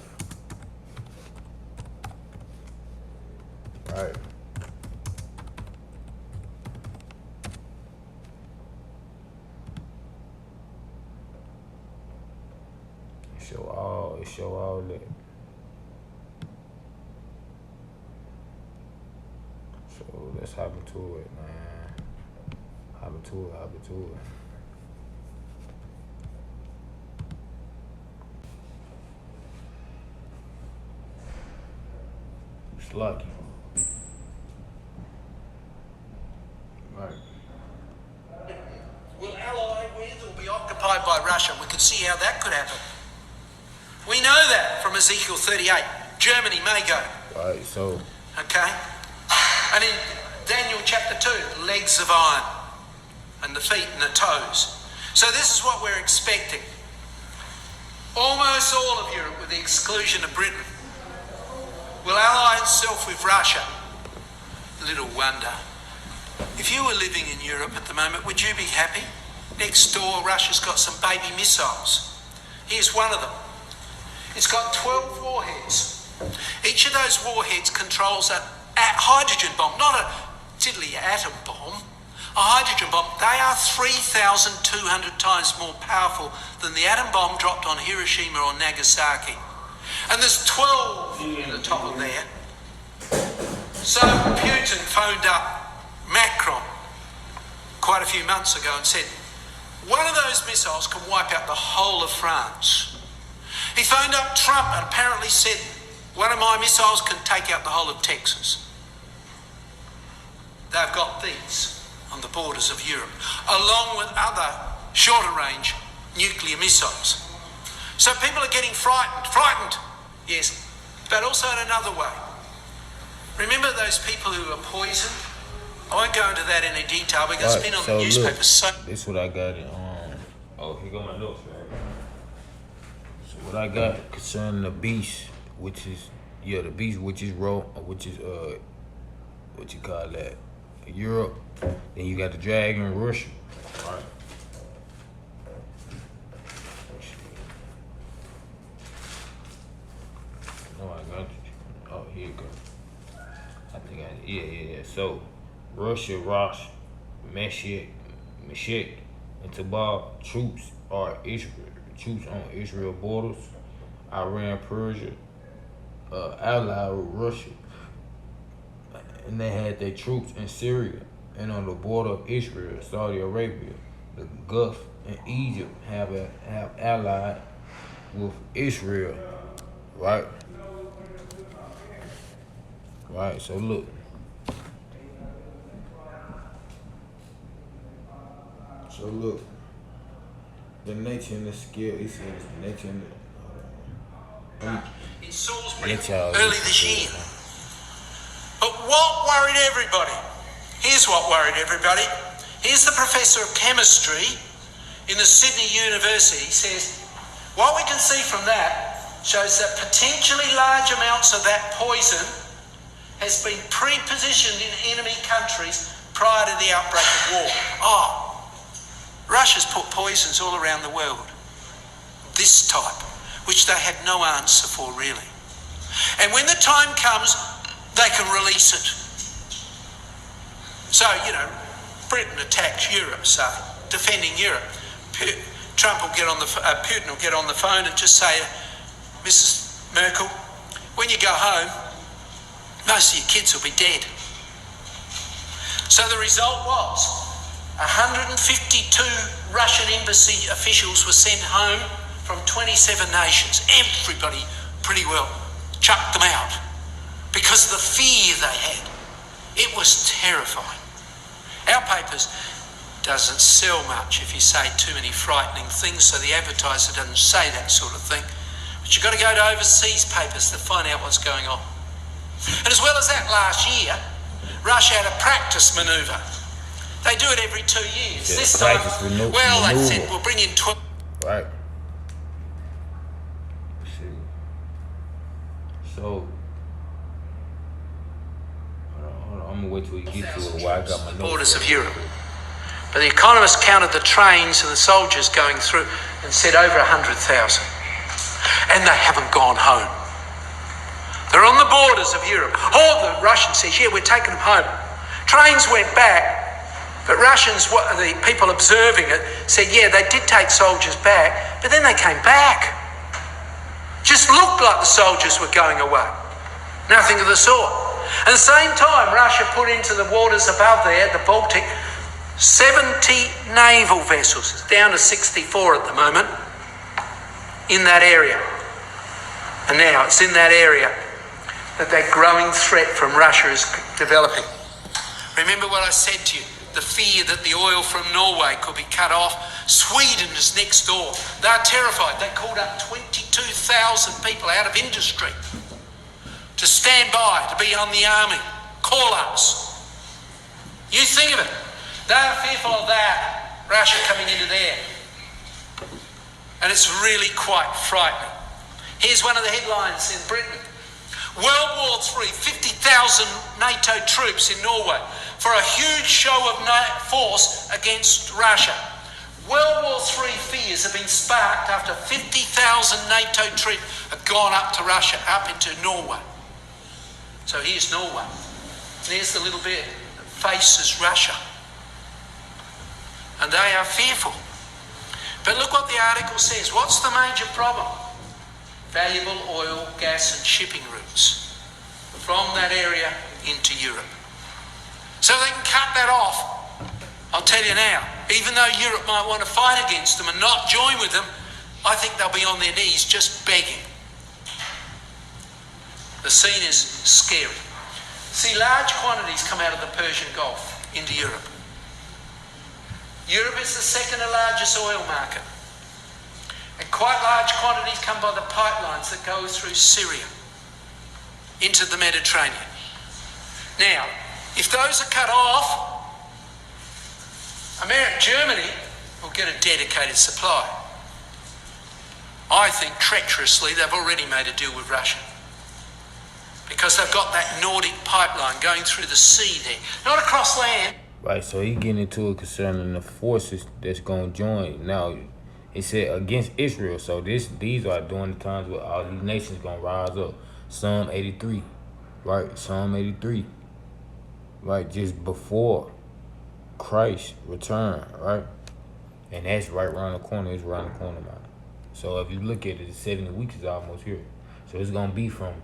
Right. It show all that. So let's hop into it, man. Hop into it. It's lucky. Right. Will ally with or be occupied by Russia? We could see how that could happen. We know that from Ezekiel 38. Germany may go. Right, so. Okay? And in Daniel chapter 2, legs of iron and the feet and the toes. So this is what we're expecting. Almost all of Europe, with the exclusion of Britain, will ally itself with Russia. Little wonder. If you were living in Europe at the moment, would you be happy? Next door, Russia's got some baby missiles. Here's one of them. It's got 12 warheads. Each of those warheads controls a hydrogen bomb, not a tiddly atom bomb. A hydrogen bomb. They are 3,200 times more powerful than the atom bomb dropped on Hiroshima or Nagasaki. And there's 12 in the top of there. So Putin phoned up Macron quite a few months ago and said, one of those missiles can wipe out the whole of France. He phoned up Trump and apparently said, one of my missiles can take out the whole of Texas. They've got these on the borders of Europe, along with other shorter range nuclear missiles. So people are getting frightened, yes, but also in another way. Remember those people who are poisoned? I won't go into that in any detail because it's been on the newspapers. Look, this is what I got in. Here go my notes, right? So what I got concerning the beast, which is the beast, which is what you call that, Europe. Then you got the dragon, Russia. All right. No, I got you. Oh, here you go. I think yeah. So, Russia, Rosh, Meshach, and Tubal troops are troops on Israel borders. Iran, Persia, allied with Russia, and they had their troops in Syria and on the border of Israel, Saudi Arabia, the Gulf, and Egypt have allied with Israel, right? Right. So look. The nature and the skill, he says the nature and in Salisbury early this year. But what worried everybody? Here's what worried everybody. Here's the professor of chemistry in the Sydney University. He says, what we can see from that shows that potentially large amounts of that poison has been pre-positioned in enemy countries prior to the outbreak of war. Russia's put poisons all around the world, this type, which they had no answer for really. And when the time comes, they can release it. So, Britain attacks Europe, say, defending Europe. Putin will get on the phone and just say, Mrs. Merkel, when you go home, most of your kids will be dead. So the result was 152 Russian embassy officials were sent home from 27 nations. Everybody pretty well chucked them out because of the fear they had. It was terrifying. Our papers doesn't sell much if you say too many frightening things, so the advertiser doesn't say that sort of thing. But you've got to go to overseas papers to find out what's going on. And as well as that, last year, Russia had a practice manoeuvre. They do it every 2 years. This time, they said we'll bring in 12. Right. See. So, hold on. I'm gonna wait till you get to it. While I got my notes. Borders of Europe. But the Economist counted the trains and the soldiers going through and said over 100,000. And they haven't gone home. They're on the borders of Europe. All the Russians said, we're taking them home. Trains went back. But Russians, the people observing it, said, they did take soldiers back, but then they came back. Just looked like the soldiers were going away. Nothing of the sort. At the same time, Russia put into the waters above there, the Baltic, 70 naval vessels. It's down to 64 at the moment in that area. And now it's in that area that that growing threat from Russia is developing. Remember what I said to you? The fear that the oil from Norway could be cut off. Sweden is next door. They're terrified. They called up 22,000 people out of industry to stand by, to be on the army, call-ups. You think of it. They're fearful of that, Russia coming into there. And it's really quite frightening. Here's one of the headlines in Britain. World War III, 50,000 NATO troops in Norway for a huge show of force against Russia. World War III fears have been sparked after 50,000 NATO troops have gone up to Russia, up into Norway. So here's Norway. There's the little bit that faces Russia. And they are fearful. But look what the article says. What's the major problem? Valuable oil, gas and shipping routes from that area into Europe. So they can cut that off. I'll tell you now, even though Europe might want to fight against them and not join with them, I think they'll be on their knees just begging. The scene is scary. See, large quantities come out of the Persian Gulf into Europe. Europe is the second largest oil market. And quite large quantities come by the pipelines that go through Syria into the Mediterranean. Now, if those are cut off, Germany will get a dedicated supply. I think treacherously they've already made a deal with Russia, because they've got that Nordic pipeline going through the sea there, not across land. Right, so he getting into it concerning the forces that's gonna join. Now, it said against Israel. So these are during the times where all these nations gonna rise up. Psalm 83, right? Psalm 83, right? Just before Christ's return, right? And that's right around the corner. It's around the corner, man. So if you look at it, the 70 weeks is almost here. So it's gonna be from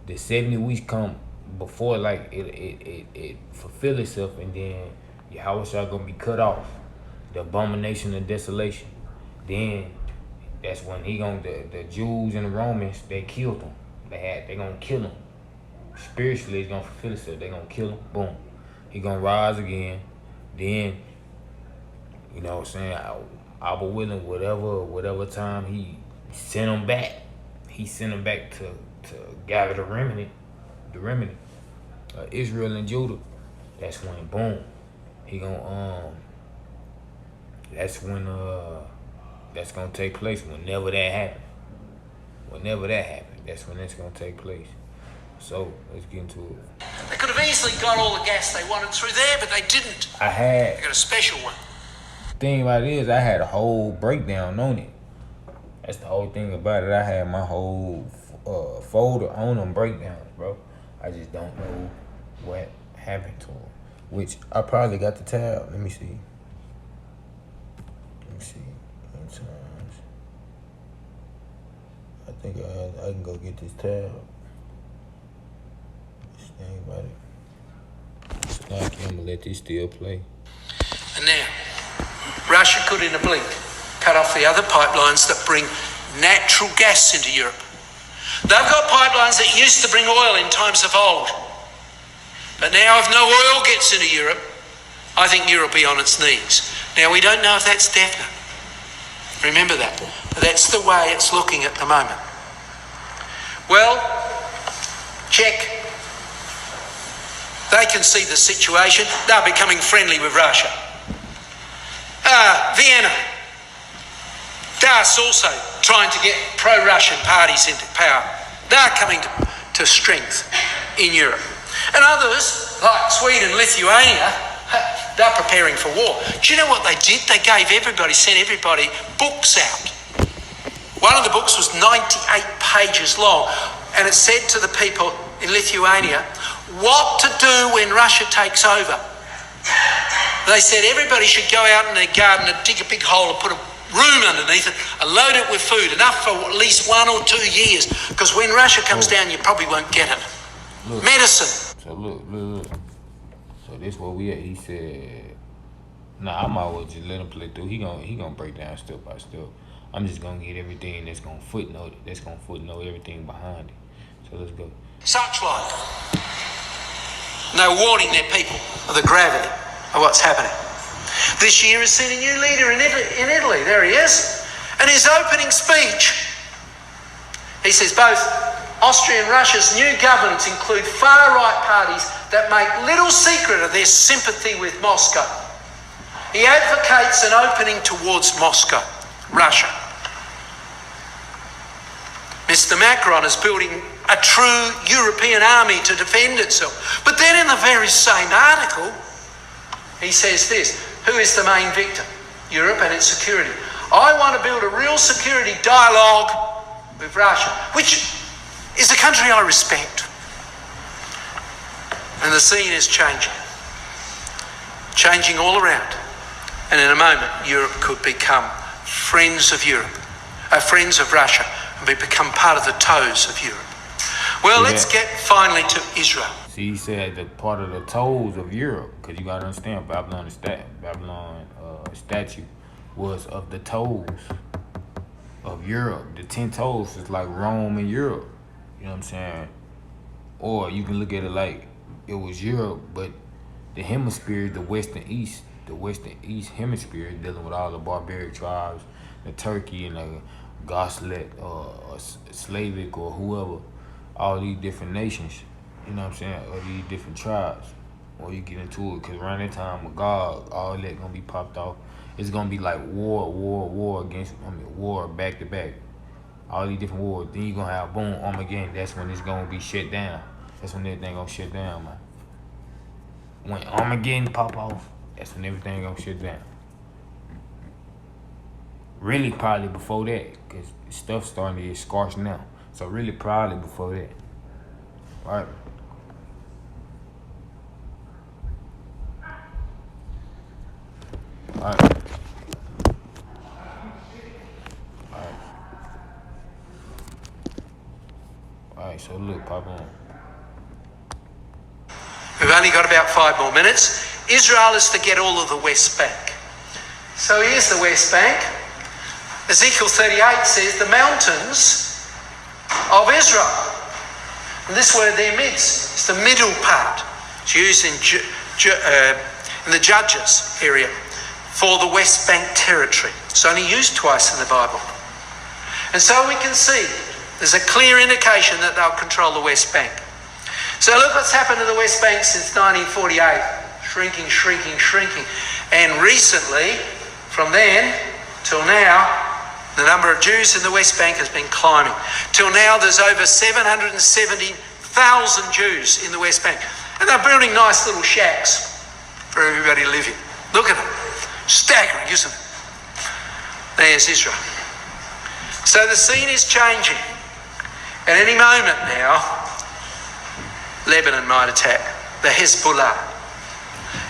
the 70 weeks come before, like it fulfill itself, and then Yahushua gonna be cut off, the abomination of desolation. Then that's when he gonna the Jews and the Romans, they killed him. They gonna kill him. Spiritually, it's gonna fulfill itself. They gonna kill him. Boom. He gonna rise again. Then, you know what I'm saying, Abba willing, whatever time he sent him back, he sent him back to gather the remnant, Israel and Judah. That's when, boom, he gonna that's when that's gonna take place. Whenever that happens, that's when it's gonna take place. So let's get into it. They could have easily got all the gas they wanted through there, but they didn't. They got a special one. Thing about it is, I had a whole breakdown on it. That's the whole thing about it. I had my whole folder on them breakdowns, bro. I just don't know what happened to them. Which I probably got the tab. Let me see. Sometimes I think I can go get this tab. This thing about it. Stocky, I'm gonna let this still play. And now, Russia could in a blink cut off the other pipelines that bring natural gas into Europe. They've got pipelines that used to bring oil in times of old. But now if no oil gets into Europe, I think Europe will be on its knees. Now, we don't know if that's definite. Remember that. But that's the way it's looking at the moment. Well, check. They can see the situation. They're becoming friendly with Russia. Vienna. That's also trying to get pro-Russian parties into power. They're coming to strength in Europe. And others, like Sweden, Lithuania, they're preparing for war. Do you know what they did? They sent everybody books out. One of the books was 98 pages long, and it said to the people in Lithuania what to do when Russia takes over. They said everybody should go out in their garden and dig a big hole and put a room underneath it and load it with food, enough for at least 1 or 2 years, because when Russia comes down, you probably won't get it. Look, medicine. So look. So this what we at. He said, nah, I might as well just let him play through. He gonna break down step by step. I'm just gonna get everything that's gonna footnote everything behind it. So let's go. Such like. And they're warning their people of the gravity of what's happening. This year has seen a new leader in Italy. There he is. And his opening speech, he says both Austria and Russia's new governments include far-right parties that make little secret of their sympathy with Moscow. He advocates an opening towards Moscow, Russia. Mr. Macron is building a true European army to defend itself. But then in the very same article, he says this: who is the main victim? Europe and its security. I want to build a real security dialogue with Russia, which is a country I respect. And the scene is changing all around. And in a moment, Europe could become friends of Russia, and become part of the toes of Europe. Well, let's get finally to Israel. See, he said the part of the toes of Europe, because you got to understand, Babylon statue was of the toes of Europe. The 10 toes is like Rome and Europe. You know what I'm saying? Or you can look at it like it was Europe, but the hemisphere, the western east hemisphere, dealing with all the barbaric tribes, the Turkey and the Goslet or Slavic or whoever, all these different nations, you know what I'm saying, or these different tribes. Or you get into it, because around that time with God, all that gonna be popped off. It's gonna be like war back to back. All these different wars. Then you're gonna have boom, Armageddon. That's when it's gonna be shut down. That's when everything gonna shut down, man. When Armageddon pop off, that's when everything gonna shut down. Really probably before that, because stuff's starting to get scarce now. So really probably before that. All right. Alright. Alright, so look, pop on. We've only got about 5 more minutes. Israel is to get all of the West Bank. So here's the West Bank. Ezekiel 38 says the mountains of Israel. And this word there, midst, it's the middle part. It's used in the Judges area for the West Bank territory. It's only used twice in the Bible. And so we can see there's a clear indication that they'll control the West Bank. So look what's happened to the West Bank since 1948. Shrinking. And recently, from then till now, the number of Jews in the West Bank has been climbing. Till now, there's over 770,000 Jews in the West Bank. And they're building nice little shacks for everybody to live in. Look at them. Staggering, isn't it? There's Israel. So the scene is changing. At any moment now, Lebanon might attack, the Hezbollah.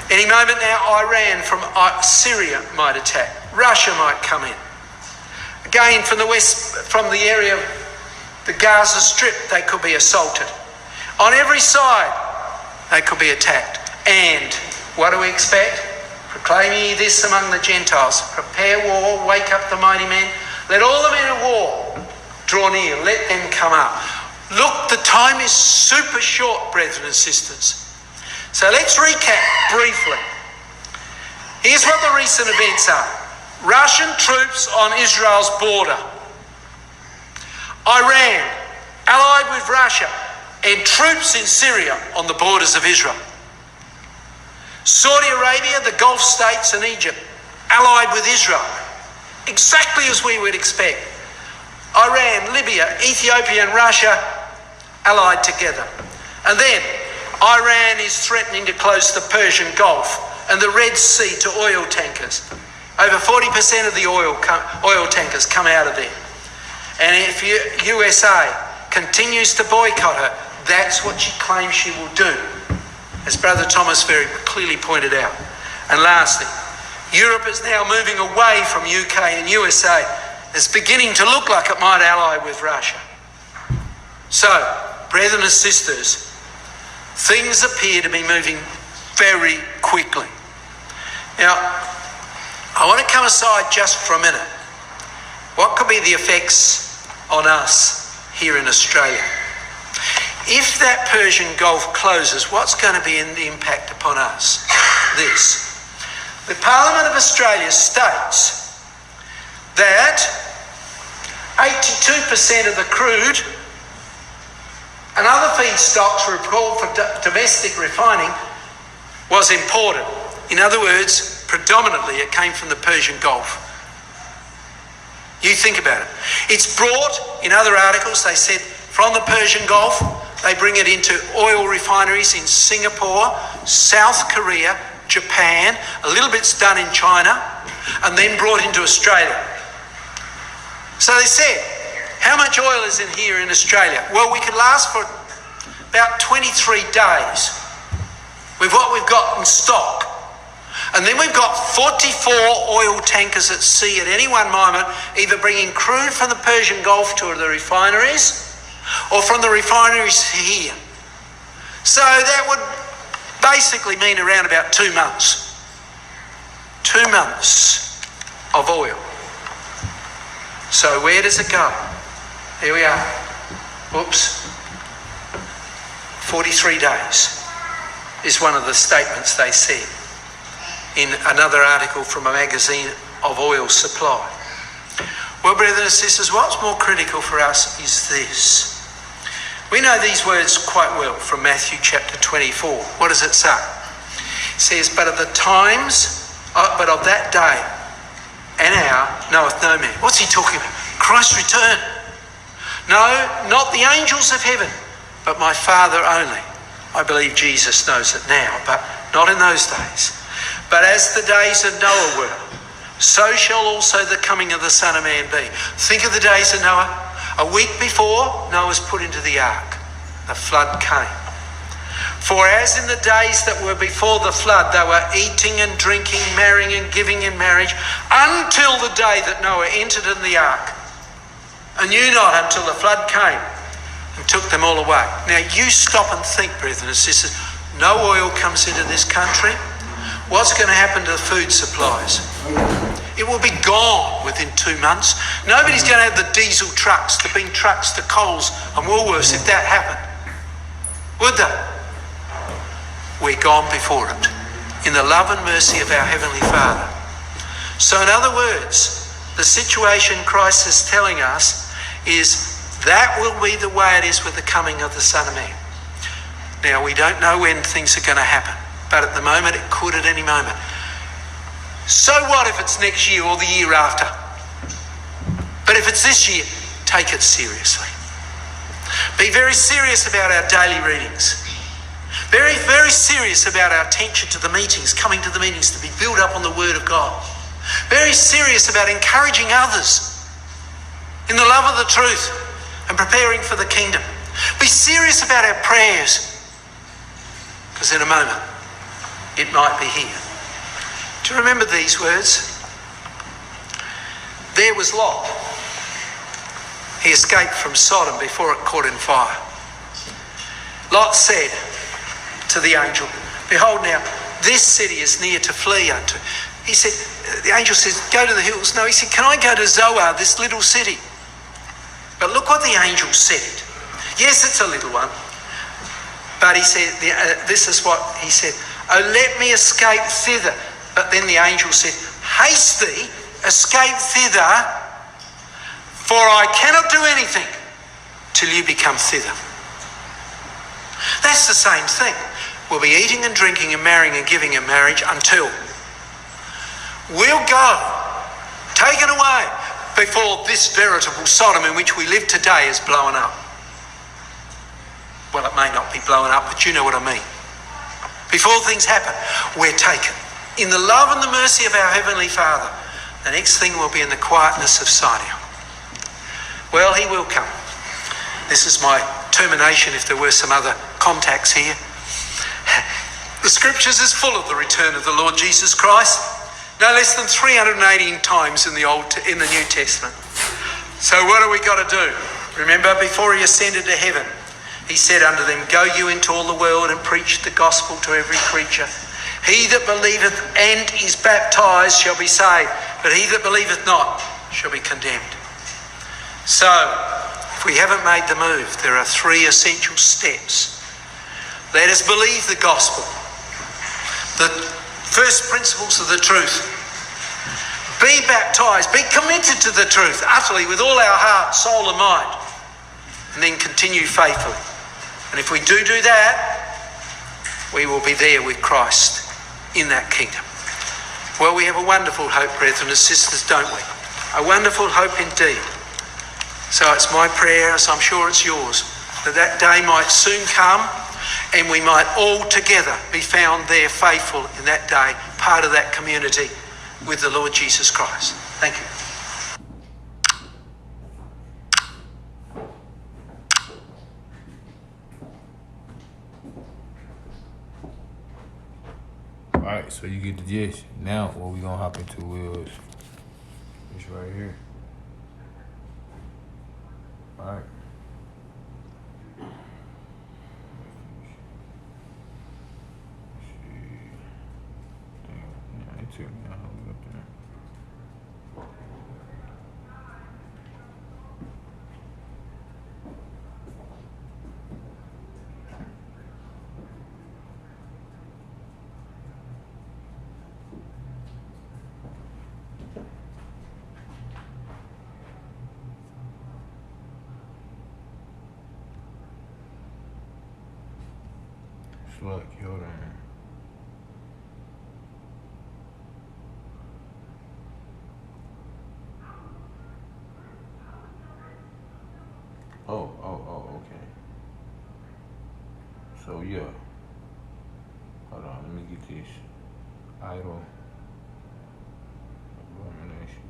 Any moment now, Iran from Syria might attack. Russia might come in. Again, from the west, from the area of the Gaza Strip, they could be assaulted. On every side, they could be attacked. And what do we expect? Proclaim ye this among the Gentiles. Prepare war, wake up the mighty men. Let all the men of war draw near. Let them come up. Look, the time is super short, brethren and sisters. So let's recap briefly. Here's what the recent events are. Russian troops on Israel's border. Iran, allied with Russia, and troops in Syria on the borders of Israel. Saudi Arabia, the Gulf states and Egypt, allied with Israel, exactly as we would expect. Iran, Libya, Ethiopia and Russia, allied together. And then Iran is threatening to close the Persian Gulf and the Red Sea to oil tankers. Over 40% of the oil tankers come out of there. And if USA continues to boycott her, that's what she claims she will do, as Brother Thomas very clearly pointed out. And lastly, Europe is now moving away from UK and USA. It's beginning to look like it might ally with Russia. So, brethren and sisters, things appear to be moving very quickly. Now, I want to come aside just for a minute. What could be the effects on us here in Australia? If that Persian Gulf closes, what's going to be the impact upon us? This. The Parliament of Australia states that 82% of the crude and other feedstocks required for domestic refining was imported. In other words, predominantly it came from the Persian Gulf. You think about it. It's brought, in other articles, they said, from the Persian Gulf. They bring it into oil refineries in Singapore, South Korea, Japan, a little bit's done in China, and then brought into Australia. So they said, how much oil is in here in Australia? Well, we could last for about 23 days with what we've got in stock. And then we've got 44 oil tankers at sea at any one moment, either bringing crude from the Persian Gulf to the refineries or from the refineries here. So that would basically mean around about 2 months. 2 months of oil. So where does it go? Here we are. Whoops. 43 days is one of the statements they said in another article from a magazine of oil supply. Well, brothers and sisters, what's more critical for us is this. We know these words quite well from Matthew chapter 24. What does it say? It says, but of that day and hour knoweth no man. What's he talking about? Christ's return. No, not the angels of heaven, but my Father only. I believe Jesus knows it now, but not in those days. But as the days of Noah were, so shall also the coming of the Son of Man be. Think of the days of Noah. A week before Noah was put into the ark, the flood came. For as in the days that were before the flood, they were eating and drinking, marrying and giving in marriage, until the day that Noah entered in the ark, and knew not until the flood came and took them all away. Now you stop and think, brethren and sisters, no oil comes into this country. What's going to happen to the food supplies? It will be gone within 2 months. Nobody's going to have the diesel trucks, the big trucks, the Coles and Woolworths if that happened. Would they? We're gone before it. In the love and mercy of our Heavenly Father. So in other words, the situation Christ is telling us is that will be the way it is with the coming of the Son of Man. Now, we don't know when things are going to happen, but at the moment it could at any moment. So what if it's next year or the year after? But if it's this year, take it seriously. Be very serious about our daily readings. Very, very serious about our attention to the meetings, coming to the meetings to be built up on the Word of God. Very serious about encouraging others in the love of the truth and preparing for the kingdom. Be serious about our prayers, because in a moment it might be here. Do you remember these words? There was Lot. He escaped from Sodom before it caught in fire. Lot said to the angel, behold now, this city is near to flee unto. He said, the angel says, go to the hills. No, he said, can I go to Zoar, this little city? But look what the angel said. Yes, it's a little one. But he said, this is what he said. Oh, let me escape thither. But then the angel said, haste thee, escape thither, for I cannot do anything till you become thither. That's the same thing. We'll be eating and drinking and marrying and giving in marriage until we'll go, taken away, before this veritable Sodom in which we live today is blown up. Well, it may not be blown up, but you know what I mean. Before things happen, we're taken. In the love and the mercy of our Heavenly Father, the next thing will be in the quietness of Sinai. Well, he will come. This is my termination if there were some other contacts here. The scriptures is full of the return of the Lord Jesus Christ. No less than 318 times in the New Testament. So what have we got to do? Remember, before he ascended to heaven, he said unto them, go you into all the world and preach the gospel to every creature. He that believeth and is baptized shall be saved, but he that believeth not shall be condemned. So, if we haven't made the move, there are 3 essential steps. Let us believe the gospel, the first principles of the truth. Be baptized, be committed to the truth utterly with all our heart, soul and mind, and then continue faithfully. And if we do that, we will be there with Christ in that kingdom. Well, we have a wonderful hope, brethren and sisters, don't we? A wonderful hope indeed. So it's my prayer, as I'm sure it's yours, that that day might soon come and we might all together be found there faithful in that day, part of that community with the Lord Jesus Christ. Thank you. Alright, so you get the gist. Now what we gonna hop into is this right here. Alright. Damn, it took me a hold up there. Look, hold on. Oh, okay. So yeah. Hold on, let me get this. Idle. Abomination.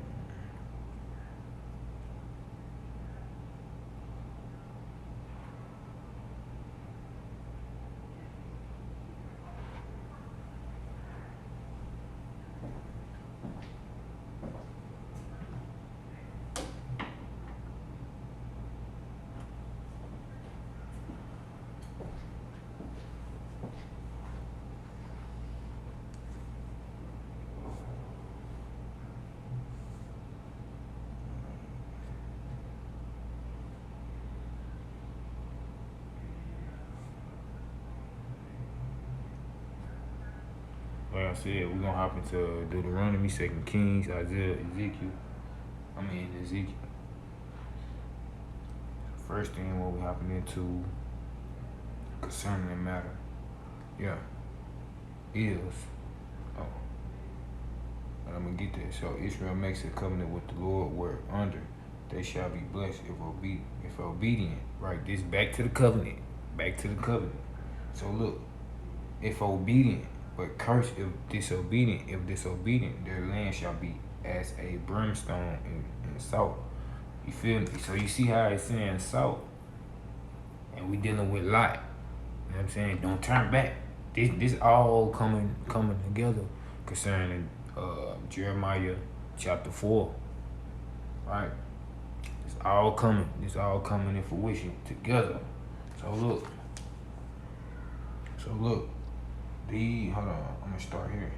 Like I said, we're gonna hop into Deuteronomy, 2 Kings, Isaiah, Ezekiel. First thing what we hopping into concerning the matter, is and I'm gonna get that. So Israel makes a covenant with the Lord where under they shall be blessed if obedient. Right, this back to the covenant. So look, if obedient, but cursed if disobedient. If disobedient, their land shall be as a brimstone and salt. You feel me? So you see how it's saying salt, and we dealing with light. You know what I'm saying? Don't turn back. This all coming together concerning Jeremiah chapter 4. Right? It's all coming. It's all coming in fruition together. So look. Hold on, I'm gonna start here.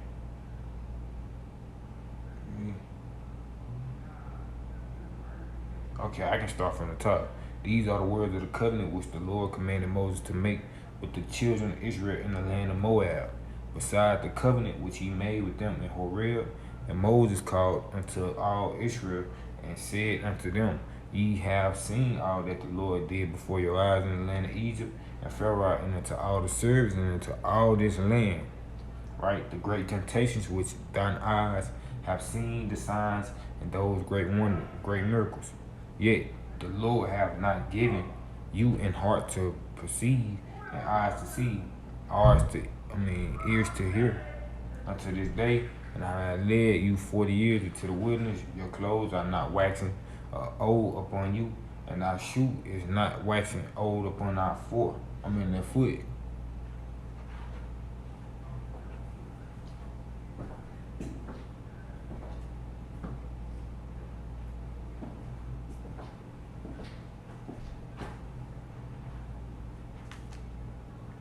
Okay, I can start from the top. These are the words of the covenant which the Lord commanded Moses to make with the children of Israel in the land of Moab, beside the covenant which he made with them in Horeb. And Moses called unto all Israel and said unto them, Ye have seen all that the Lord did before your eyes in the land of Egypt, and Pharaoh, and unto all the servants, and unto all this land. Right? The great temptations which thine eyes have seen, the signs, and those great wonders, great miracles. Yet the Lord have not given you an heart to perceive, and eyes to see, ears to hear, unto this day. And I have led you 40 years into the wilderness. Your clothes are not waxing old upon you, and thy shoe is not waxing old upon thy foot. Their foot.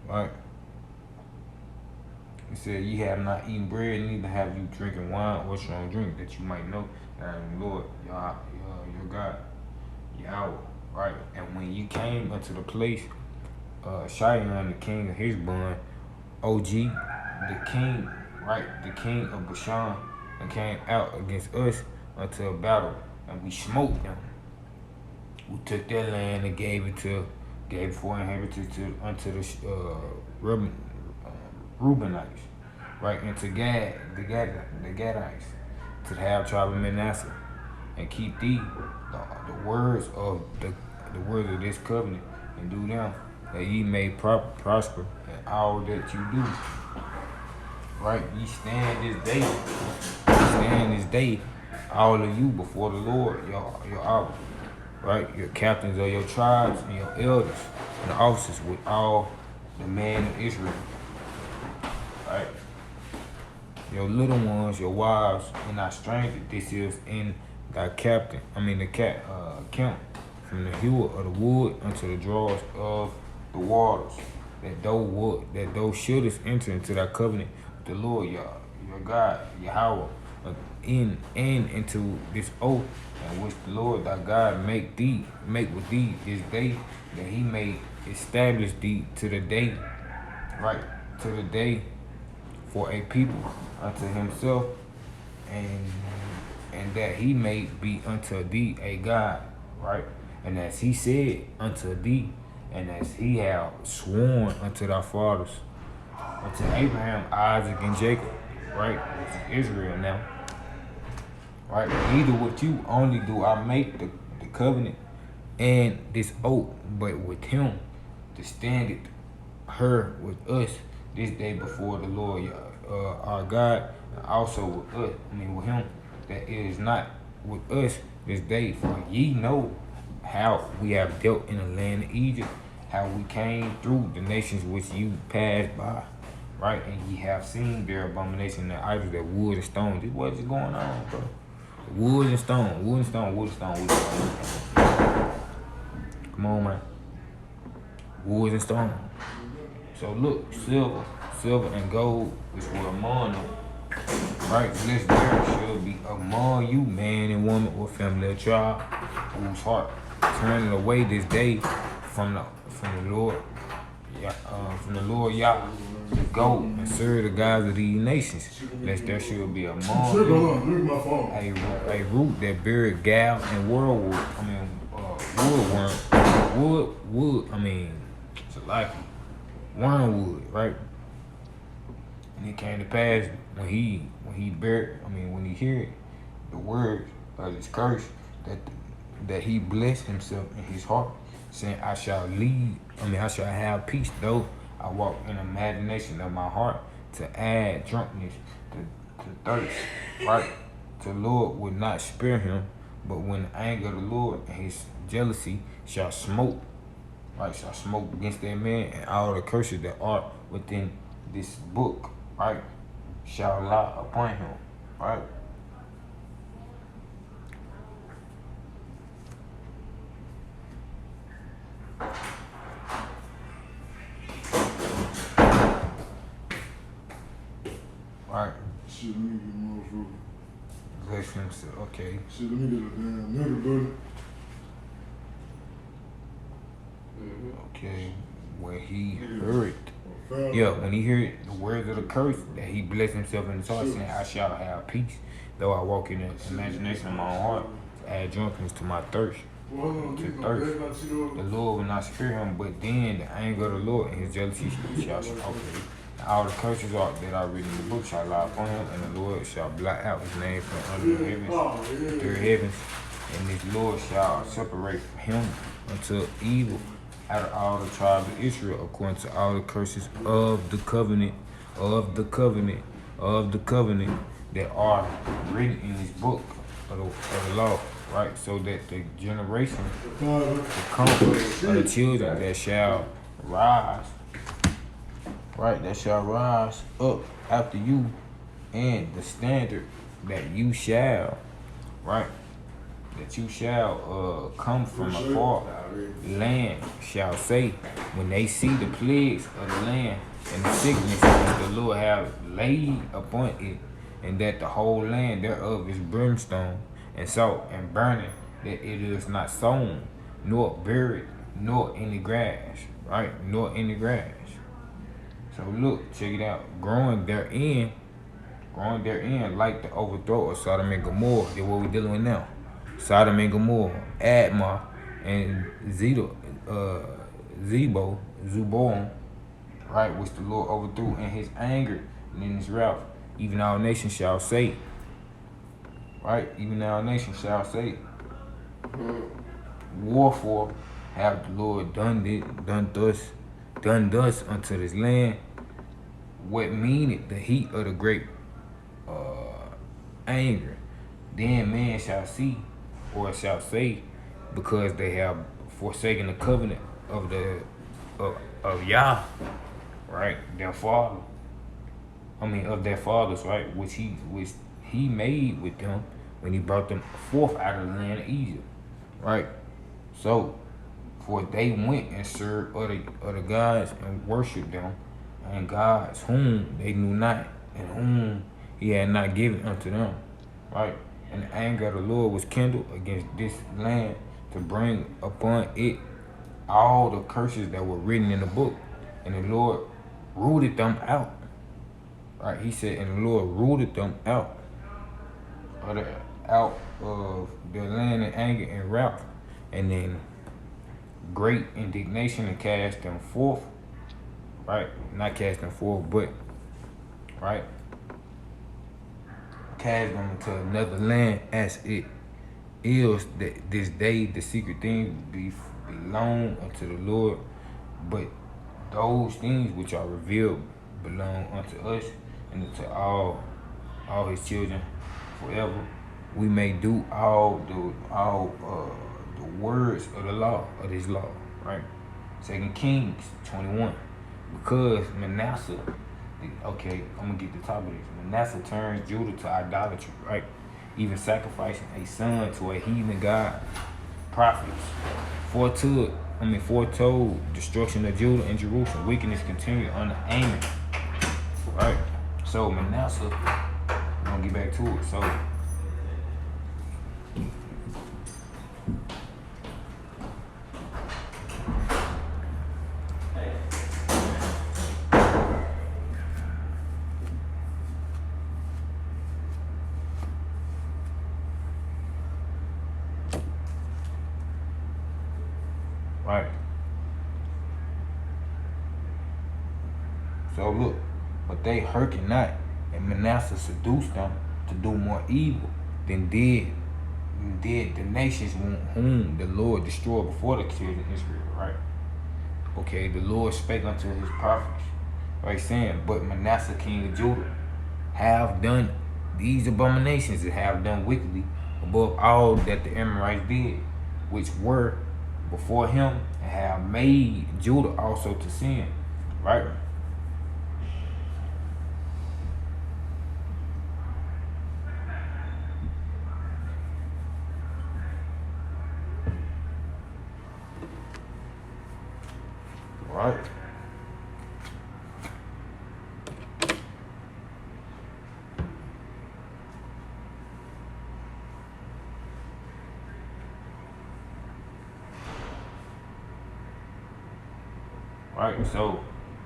Right. He said, Ye have not eaten bread, neither have you drinking wine or strong drink, that you might know that I am Lord, your God, Yahweh. Right. And when you came unto the place, Cheyenne, the king of Heshbon, Og, the king, right, the king of Bashan, and came out against us unto a battle, and we smote them. We took their land and gave it for inheritance unto the Reubenites, right, and to Gad, the Gadites, to the half tribe of Manasseh, and keep the words of the words of this covenant, and do them, that ye may prosper in all that you do. Right? Ye stand this day, all of you before the Lord, your Abba. Right? Your captains of your tribes and your elders and the officers with all the men of Israel. Right? Your little ones, your wives, and thy stranger, this is in thy camp from the hill of the wood unto the drawers of the waters, that thou shouldest enter into thy covenant with the Lord your God, Yahweh, and into this oath, and which the Lord thy God make with thee this day, that he may establish thee to the day, right, to the day for a people unto himself, and that he may be unto thee a God, right? And as he said unto thee, and as he have sworn unto thy fathers, unto Abraham, Isaac, and Jacob, right? Which is Israel now. Right? Neither with you only do I make the covenant and this oath, but with him to stand it her with us this day before the Lord our God, and also with us, with him, that it is not with us this day, for ye know how we have dealt in the land of Egypt, how we came through the nations which you passed by, right? And ye have seen their abomination, their idols, their wood and stone. This what is going on, bro. Wood and stone, wood and stone, wood and stone, wood and stone. Come on, man. Wood and stone. So look, silver and gold is were among them. Right? Lest there should be among you man and woman or family or tribe whose heart turning away this day from the Lord, Yah, to go and serve the gods of these nations, lest there should be among you a root that beareth gall and woodworm. It's like wormwood, right? And it came to pass when he heard the words of this curse, that he blessed himself in his heart, saying, I shall have peace, though I walk in imagination of my heart, to add drunkenness to thirst, right? The Lord would not spare him, but when the anger of the Lord and his jealousy shall smoke against that man, and all the curses that are within this book, right, shall lie upon him, right? Right. Shit, let me get a motherfucker. Bless himself. Okay. Shit, let me get a damn nigga, buddy. Okay. When he heard, when he heard the words of the curse, that he blessed himself in his heart, saying, I shall have peace, though I walk in the imagination of my own heart, to add drunkenness to my thirst. The Lord will not spare him, but then the anger of the Lord and his jealousy shall all the curses that are written in the book shall lie upon him, and the Lord shall blot out his name from under the heavens, third heavens, and this Lord shall separate him unto evil out of all the tribes of Israel, according to all the curses of the covenant that are written in this book of the law, right? So that the generation to come of the children that shall rise, right, that shall rise up after you, and the standard that you shall, right, that you shall come from a far land shall say, when they see the plagues of the land and the sickness that the Lord have laid upon it, and that the whole land thereof is brimstone and salt and burning, that it is not sown, nor buried, nor any grass, right, nor any grass. So look, check it out. Growing therein like the overthrow of Sodom and Gomorrah. That's what we're dealing with now. Sodom and Gomorrah, Admah, and Zeboim, right, which the Lord overthrew in his anger and in his wrath. Even all nations shall say, right? Even our nation shall say, wherefore have the Lord done thus unto this land. What meaneth the heat of the great anger? Then man shall see, or shall say, because they have forsaken the covenant of the of Yah, right? Their father. Of their fathers, right? Which he made with them when he brought them forth out of the land of Egypt, right? So, for they went and served other gods and worshipped them, and gods whom they knew not, and whom he had not given unto them, right? And the anger of the Lord was kindled against this land to bring upon it all the curses that were written in the book. And the Lord rooted them out. Right? He said, and the Lord rooted them out of their land in anger and wrath, and then great indignation, and cast them forth. Right? Not cast them forth, but right? Cast them into another land, as it is that this day the secret things belong unto the Lord, but those things which are revealed belong unto us and unto all his children forever. We may do all the words of the law, of this law, right? 2 Kings 21. Because Manasseh, okay, I'm gonna get the top of this. Manasseh turns Judah to idolatry, right? Even sacrificing a son to a heathen god. Prophets foretold destruction of Judah and Jerusalem. Wickedness continued under Amon, right? So Manasseh, we're gonna get back to it. So right. So look, but they hearkened not, and Manasseh seduced them to do more evil than did the nations whom the Lord destroyed before the children of Israel, right? Okay, the Lord spake unto his prophets, right, saying, but Manasseh king of Judah have done these abominations, and have done wickedly above all that the Amorites did, which were before him, and have made Judah also to sin, right? Right. Right, so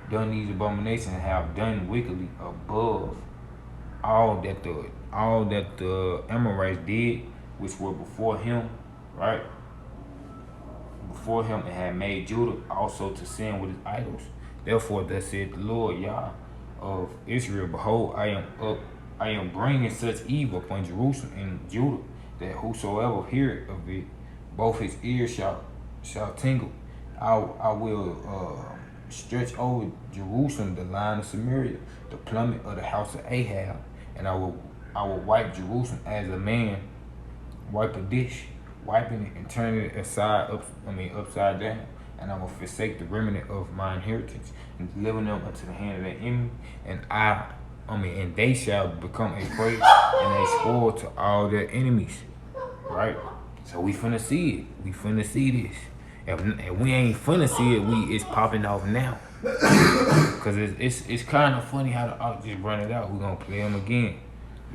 done these abominations, and have done wickedly above all that the Amorites did, which were before him, right? Before him, and had made Judah also to sin with his idols. Therefore, thus said the Lord Yah of Israel, behold, I am bringing such evil upon Jerusalem and Judah, that whosoever heareth of it, both his ears shall tingle. I will stretch over Jerusalem the line of Samaria, the plummet of the house of Ahab, and I will wipe Jerusalem as a man wipe a dish, wiping it and turning it upside down. And I will forsake the remnant of my inheritance, and deliver them unto the hand of their enemy, and they shall become a prey and a spoil to all their enemies. Right? So we finna see it. We finna see this. If we ain't finna see it, it's popping off now. Cause it's kind of funny how the arc just run it out. We're gonna play them again.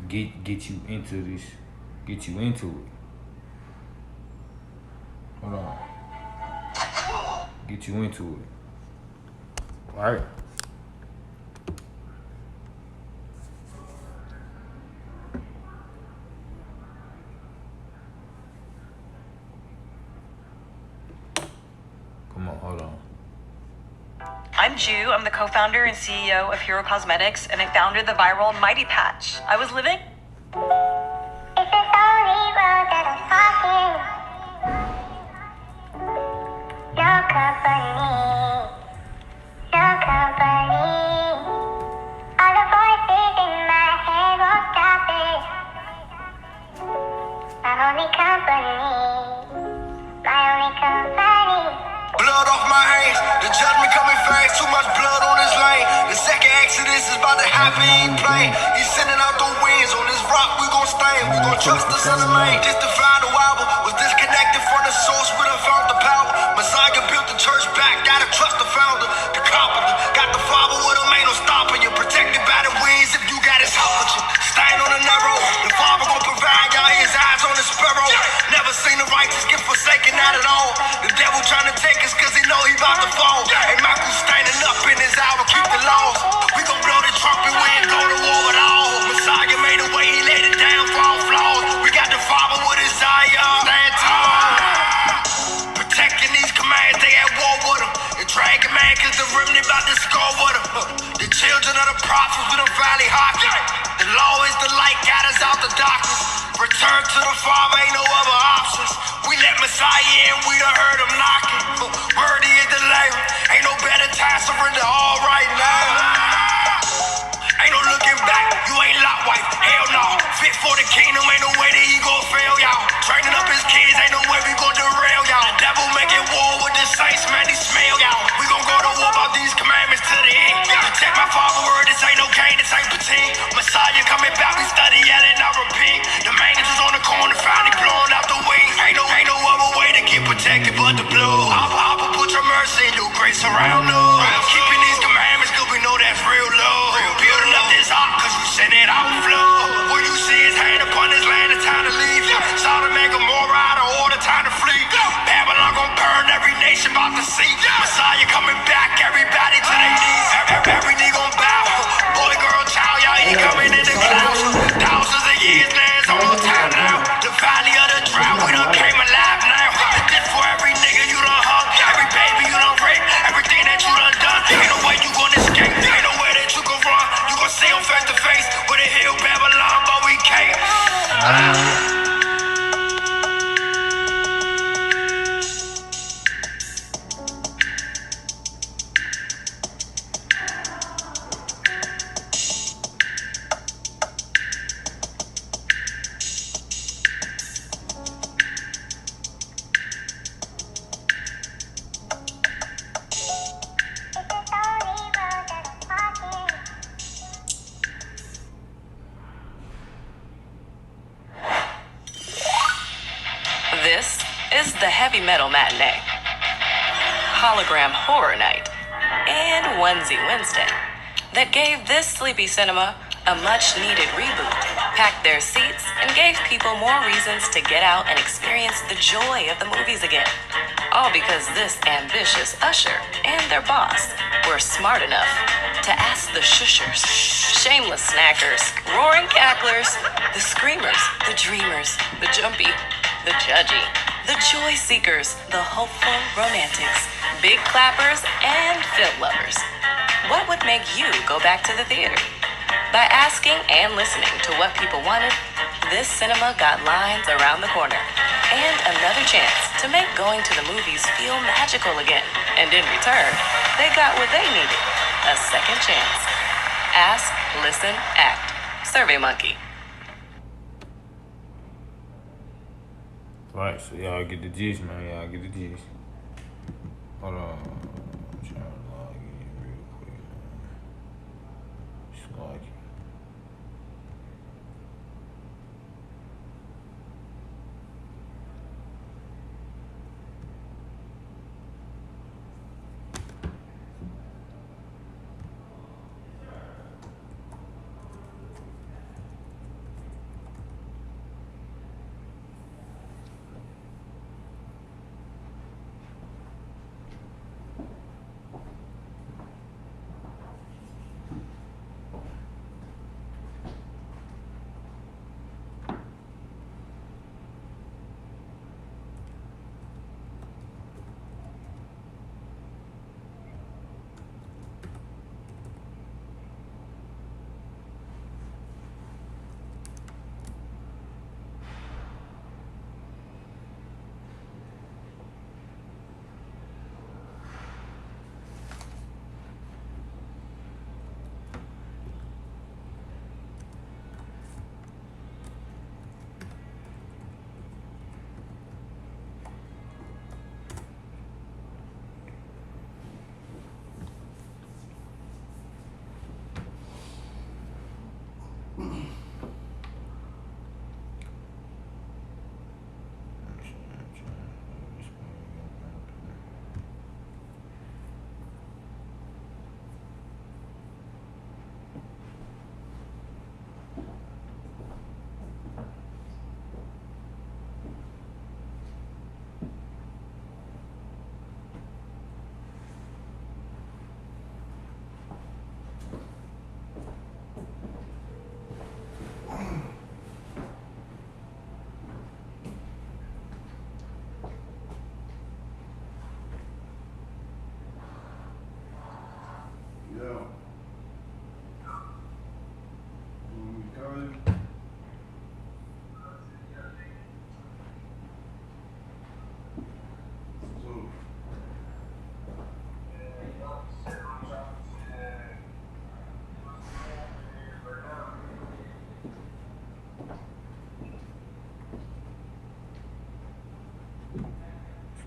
Get you into this. Get you into it. Hold on. Get you into it. All right. Come on, hold on. I'm Ju. I'm the co-founder and CEO of Hero Cosmetics, and I founded the viral Mighty Patch. I was living... Blood off my hands, the judgment coming fast, too much blood on his lane. The second exodus is about to happen, he ain't playing. He's sending out the winds on this rock, we gon' stand. We gon' trust the son of man. This the final album was disconnected from the source, we done found the power. Messiah built the church back, gotta trust the founder. The carpenter, got the father with him, ain't no stopping you. Protected by the winds if you got his help with you. Stand on the narrow, the father gon' provide, got his eyes on the sparrow. Never seen the righteous get forsaken, not at all. The devil trying to take us cause he know he about to fall. Hey, Michael standing up in his hour, keep the laws. We gon' blow the trumpet, we ain't go to war at all. Messiah made a way, he laid it down for all flaws. We got the father with his eye, stand tall. Protecting these commands, they at war with him. The dragon man cause the remnant about to score with him. The children of the prophets with them valley hockey. The law is the light, got us out the darkness. Return to the Father, ain't no other options. We let Messiah in, we done heard him knocking. Worthy is the Lamb, ain't no better time, surrender all right now. Ain't no looking back, you ain't lot wife, hell no. Fit for the kingdom, ain't no way that he gon' fail y'all. Training up his kids, ain't no way we gon' derail y'all. The devil making war with the saints, man, he smell y'all. We gon' go to war about these commandments to the end. Protect my father word, this ain't no game, this ain't pretend. Messiah coming back, we study yelling, I repeat. The angels is on the corner, finally blowing out the wings. Ain't no other way to get protected but the blue. I'll put your mercy and your grace around us. Keeping these commandments, cause we know that's real love. Building up this ark, cause we send it out flow. When you see his hand upon this land, it's time to leave. Sodom and Gomorrah out of order, time to flee. Babylon gon' burn, every nation about to see. Messiah coming back, everybody to their knees. Every knee gon' bow. Boy, girl, child, y'all, he coming in the clouds. Thousands of years now, it's almost time now. The valley of the drought, we done came alive now. This for every nigga you done hung, every baby you done raped, everything that you done done. Ain't no way you gon' escape, ain't no way that you gon' run. You gon' see him face to face with a hill Babylon, but we can't. This is the Heavy Metal Matinee, Hologram Horror Night, and Onesie Wednesday that gave this sleepy cinema a much-needed reboot, packed their seats, and gave people more reasons to get out and experience the joy of the movies again. All because this ambitious usher and their boss were smart enough to ask the shushers, shameless snackers, roaring cacklers, the screamers, the dreamers, the jumpy, the judgy, the joy seekers, the hopeful romantics, big clappers, and film lovers. What would make you go back to the theater? By asking and listening to what people wanted, this cinema got lines around the corner and another chance to make going to the movies feel magical again. And in return, they got what they needed, a second chance. Ask, listen, act. SurveyMonkey. Right, so y'all get the gist, man. Y'all get the gist. Hold on. I'm trying to log in real quick, man. Just log in.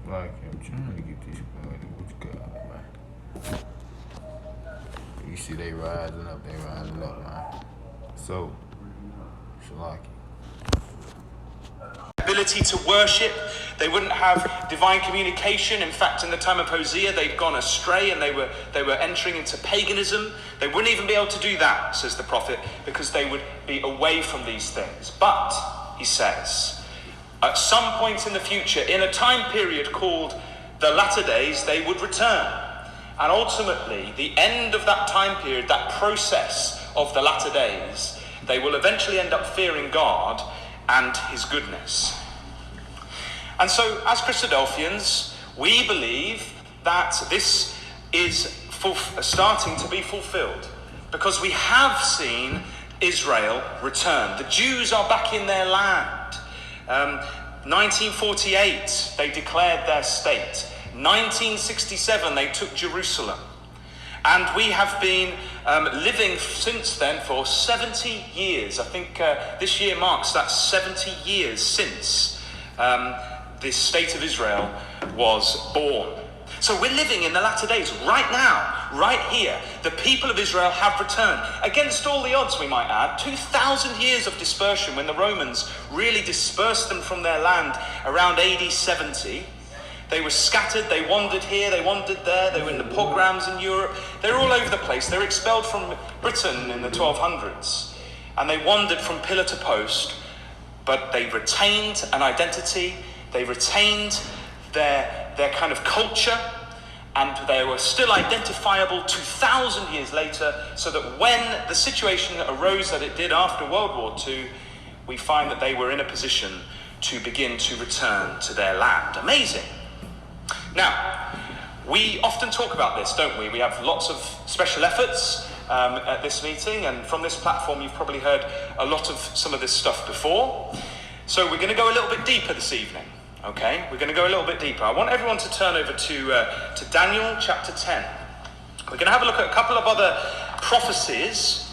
Like, I'm trying to get this money. What you got, man? You see they rising up, man. So, Shalaki. Ability to worship. They wouldn't have divine communication. In fact, in the time of Hosea, they'd gone astray and they were entering into paganism. They wouldn't even be able to do that, says the prophet, because they would be away from these things. But, he says, at some point in the future, in a time period called the latter days, they would return. And ultimately, the end of that time period, that process of the latter days, they will eventually end up fearing God and his goodness. And so, as Christadelphians, we believe that this is starting to be fulfilled, because we have seen Israel return. The Jews are back in their land. 1948, they declared their state. 1967, they took Jerusalem. And we have been living since then for 70 years. I think this year marks that 70 years since the state of Israel was born. So we're living in the latter days right now, right here. The people of Israel have returned. Against all the odds, we might add, 2,000 years of dispersion when the Romans really dispersed them from their land around AD 70. They were scattered, they wandered here, they wandered there, they were in the pogroms in Europe. They're all over the place. They were expelled from Britain in the 1200s. And they wandered from pillar to post, but they retained an identity, they retained their kind of culture, and they were still identifiable 2,000 years later, so that when the situation arose that it did after World War II, we find that they were in a position to begin to return to their land. Amazing. Now, we often talk about this, don't we? We have lots of special efforts at this meeting, and from this platform you've probably heard a lot of some of this stuff before. So we're going to go a little bit deeper this evening. Okay, we're going to go a little bit deeper. I want everyone to turn over to Daniel chapter 10. We're going to have a look at a couple of other prophecies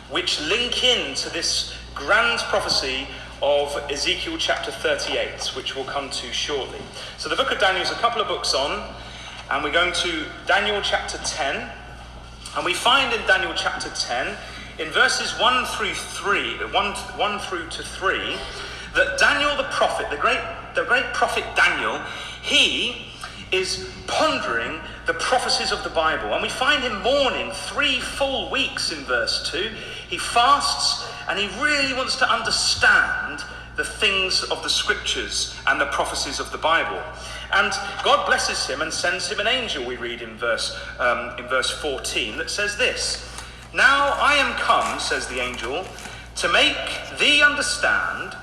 which link in to this grand prophecy of Ezekiel chapter 38, which we'll come to shortly. So the book of Daniel is a couple of books on, and we're going to Daniel chapter 10. And we find in Daniel chapter 10, in verses 1 through to 3, that Daniel the prophet, the great prophet Daniel, he is pondering the prophecies of the Bible. And we find him mourning 3 full weeks in verse 2. He fasts and he really wants to understand the things of the scriptures and the prophecies of the Bible. And God blesses him and sends him an angel, we read in verse 14, that says this: "Now I am come, says the angel, to make thee understand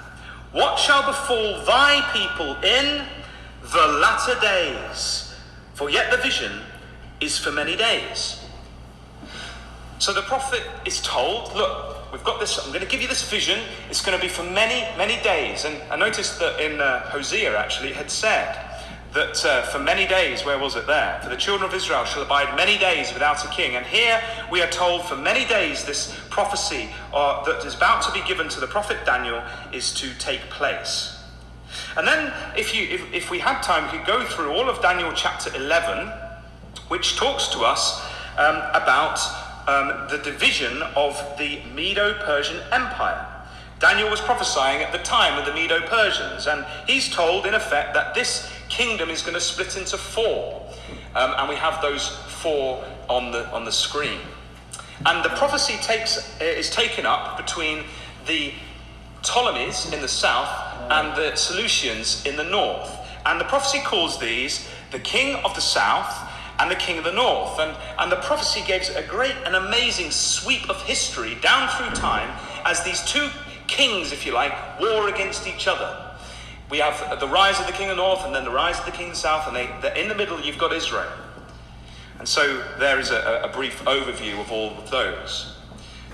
what shall befall thy people in the latter days, for yet the vision is for many days." So the prophet is told, look, we've got this, I'm going to give you this vision, it's going to be for many, many days. And I noticed that in Hosea, actually, it had said that for many days, where was it there? For the children of Israel shall abide many days without a king. And here we are told for many days this prophecy that is about to be given to the prophet Daniel is to take place. And then if we had time, we could go through all of Daniel chapter 11, which talks to us about the division of the Medo-Persian Empire. Daniel was prophesying at the time of the Medo-Persians, and he's told in effect that this kingdom is going to split into 4, and we have those 4 on the screen. And the prophecy is taken up between the Ptolemies in the south and the Seleucians in the north, and the prophecy calls these the king of the south and the king of the north. And the prophecy gives a great and amazing sweep of history down through time as these 2 kings, if you like, war against each other. We have the rise of the king of the north and then the rise of the king of the south, and in the middle you've got Israel. And so there is a brief overview of all of those.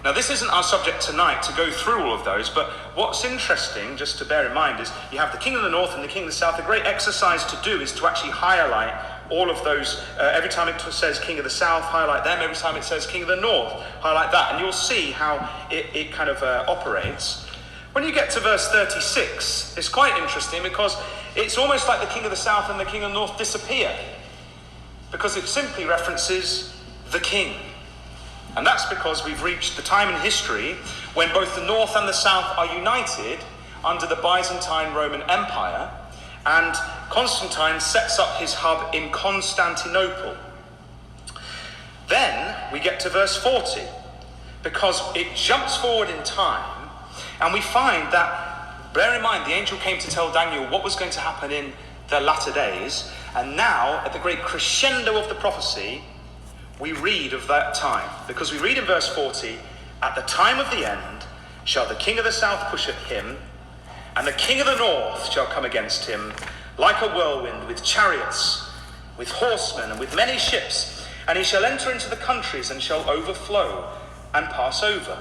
Now, this isn't our subject tonight to go through all of those, but what's interesting, just to bear in mind, is you have the king of the north and the king of the south. A great exercise to do is to actually highlight all of those. Every time it says king of the south, highlight them. Every time it says king of the north, highlight that. And you'll see how it kind of operates. When you get to verse 36, it's quite interesting because it's almost like the king of the south and the king of the north disappear, because it simply references the king. And that's because we've reached the time in history when both the north and the south are united under the Byzantine Roman Empire, and Constantine sets up his hub in Constantinople. Then we get to verse 40, because it jumps forward in time, and we find that, bear in mind, the angel came to tell Daniel what was going to happen in the latter days, and now, at the great crescendo of the prophecy, we read of that time. Because we read in verse 40, at the time of the end shall the king of the south push at him, and the king of the north shall come against him like a whirlwind, with chariots, with horsemen, and with many ships, and he shall enter into the countries and shall overflow and pass over.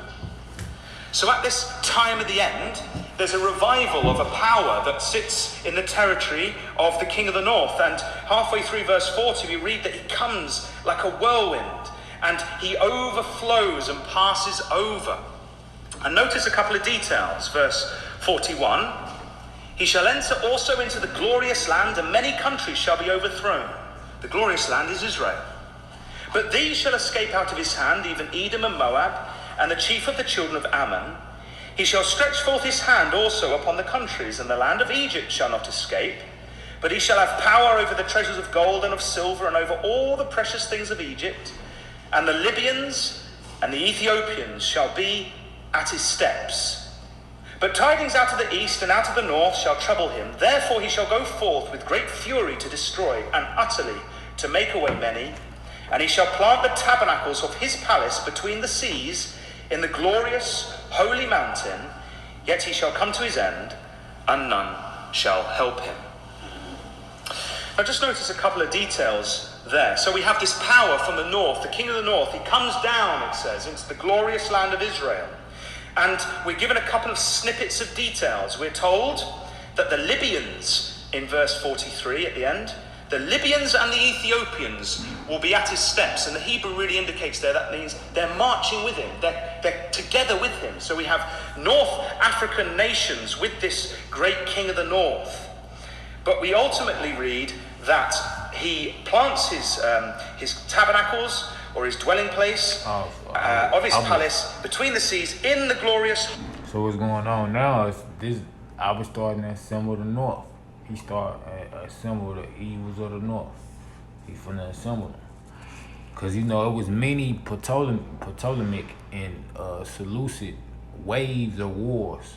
So at this time of the end, there's a revival of a power that sits in the territory of the king of the north. And halfway through verse 40, we read that he comes like a whirlwind and he overflows and passes over. And notice a couple of details. Verse 41, he shall enter also into the glorious land, and many countries shall be overthrown. The glorious land is Israel. But these shall escape out of his hand, even Edom and Moab, and the chief of the children of Ammon. He shall stretch forth his hand also upon the countries, and the land of Egypt shall not escape. But he shall have power over the treasures of gold and of silver, and over all the precious things of Egypt. And the Libyans and the Ethiopians shall be at his steps. But tidings out of the east and out of the north shall trouble him. Therefore he shall go forth with great fury to destroy, and utterly to make away many. And he shall plant the tabernacles of his palace between the seas, in the glorious holy mountain, yet he shall come to his end, and none shall help him. Now just notice a couple of details there. So we have this power from the north, the king of the north. He comes down, it says, into the glorious land of Israel. And we're given a couple of snippets of details. We're told that the Libyans, in verse 43 at the end, the Libyans and the Ethiopians will be at his steps. And the Hebrew really indicates there, that means they're marching with him. They're together with him. So we have North African nations with this great king of the north. But we ultimately read that he plants his tabernacles, or his dwelling place, of his palace between the seas in the glorious. So what's going on now is this, I was starting to assemble the north. He started assemble the evils of the north. He finna assemble them. Cause you know it was many Ptolemaic and Seleucid waves of wars.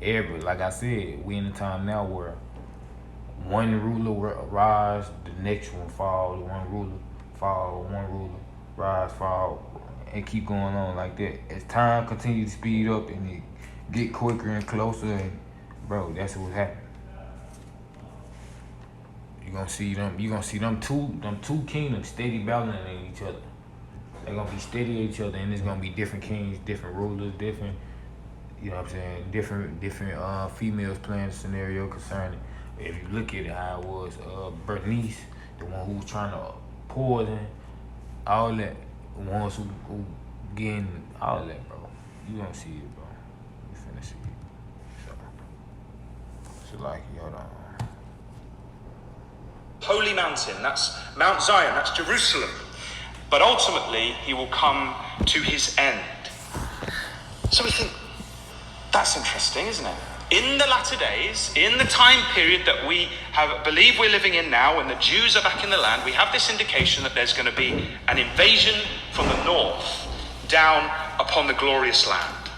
Like I said, we in a time now where one ruler rise, the next one fall, one ruler fall, one ruler rise, fall, and keep going on like that. As time continues to speed up and it get quicker and closer, and bro, that's what's happening. You gonna see them two kingdoms steady battling at each other. They're gonna be steady at each other, and it's gonna be different kings, different rulers, different, you know what I'm saying, different females playing the scenario concerning. If you look at it, how it was Bernice, the one who was trying to poison, all that, the ones who getting all that, bro. You gonna see it, bro. You finna see it. So like, hold on. Holy mountain, that's Mount Zion, that's Jerusalem. But ultimately, he will come to his end. So we think, that's interesting, isn't it? In the latter days, in the time period that we believe we're living in now, when the Jews are back in the land, we have this indication that there's going to be an invasion from the north down upon the glorious land.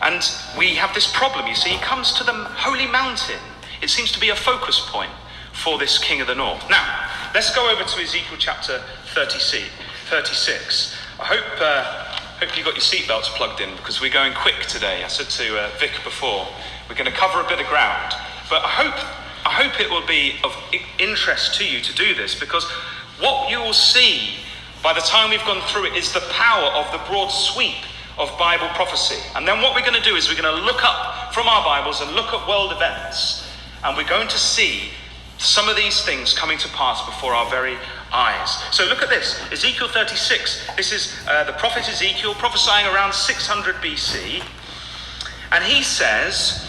And we have this problem, you see, he comes to the holy mountain. It seems to be a focus point for this king of the north. Now, let's go over to Ezekiel chapter 36. I hope you got your seatbelts plugged in, because we're going quick today. I said to Vic before, we're going to cover a bit of ground. But I hope it will be of interest to you to do this, because what you will see by the time we've gone through it is the power of the broad sweep of Bible prophecy. And then what we're going to do is we're going to look up from our Bibles and look at world events, and we're going to see some of these things coming to pass before our very eyes. So look at this, Ezekiel 36. This is the prophet Ezekiel prophesying around 600 BC. And he says,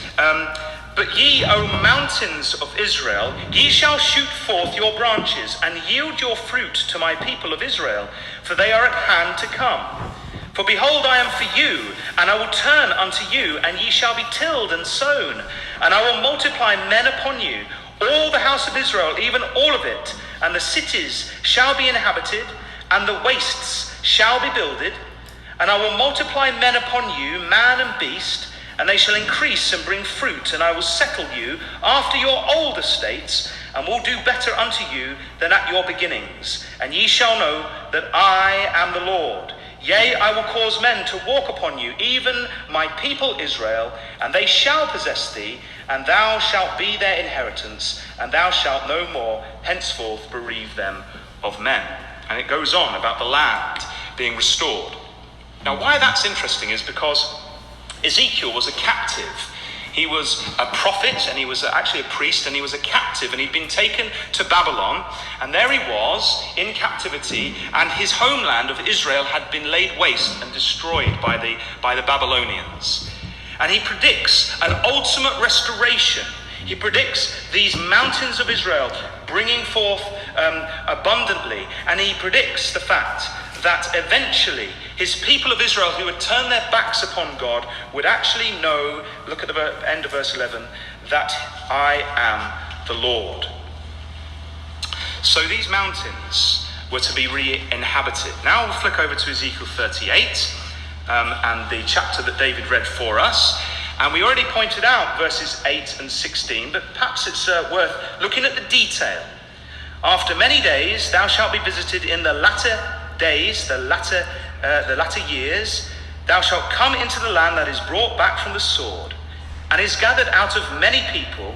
but ye, O mountains of Israel, ye shall shoot forth your branches, and yield your fruit to my people of Israel, for they are at hand to come. For behold, I am for you, and I will turn unto you, and ye shall be tilled and sown, and I will multiply men upon you, all the house of Israel, even all of it, and the cities shall be inhabited, and the wastes shall be builded, and I will multiply men upon you, man and beast, and they shall increase and bring fruit, and I will settle you after your old estates, and will do better unto you than at your beginnings. And ye shall know that I am the Lord. Yea, I will cause men to walk upon you, even my people Israel, and they shall possess thee, and thou shalt be their inheritance, and thou shalt no more henceforth bereave them of men. And it goes on about the land being restored. Now, why that's interesting is because Ezekiel was a captive. He was a prophet, and he was actually a priest, and he was a captive, and he'd been taken to Babylon, and there he was in captivity, and his homeland of Israel had been laid waste and destroyed by the Babylonians. And he predicts an ultimate restoration. He predicts these mountains of Israel bringing forth abundantly, and he predicts the fact that eventually his people of Israel who had turned their backs upon God would actually know, look at the end of verse 11, that I am the Lord. So these mountains were to be re-inhabited. Now we'll flick over to Ezekiel 38 and the chapter that David read for us. And we already pointed out verses 8 and 16, but perhaps it's worth looking at the detail. After many days thou shalt be visited in the latter days, the latter years, thou shalt come into the land that is brought back from the sword, and is gathered out of many people,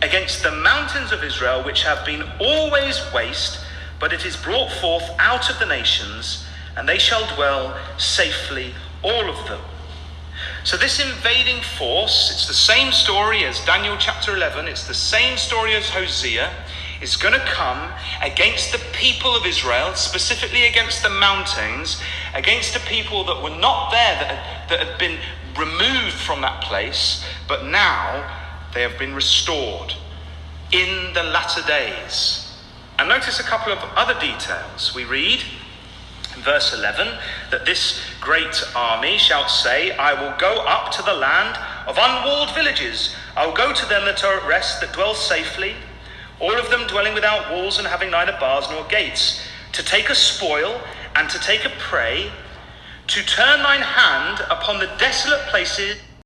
against the mountains of Israel, which have been always waste, but it is brought forth out of the nations, and they shall dwell safely, all of them. So this invading force, it's the same story as Daniel chapter 11, it's the same story as Hosea, is going to come against the people of Israel, specifically against the mountains, against the people that were not there, that had been removed from that place, but now they have been restored in the latter days. And notice a couple of other details. We read in verse 11 that this great army shall say, I will go up to the land of unwalled villages. I will go to them that are at rest, that dwell safely, all of them dwelling without walls and having neither bars nor gates, to take a spoil and to take a prey, to turn thine hand upon the desolate places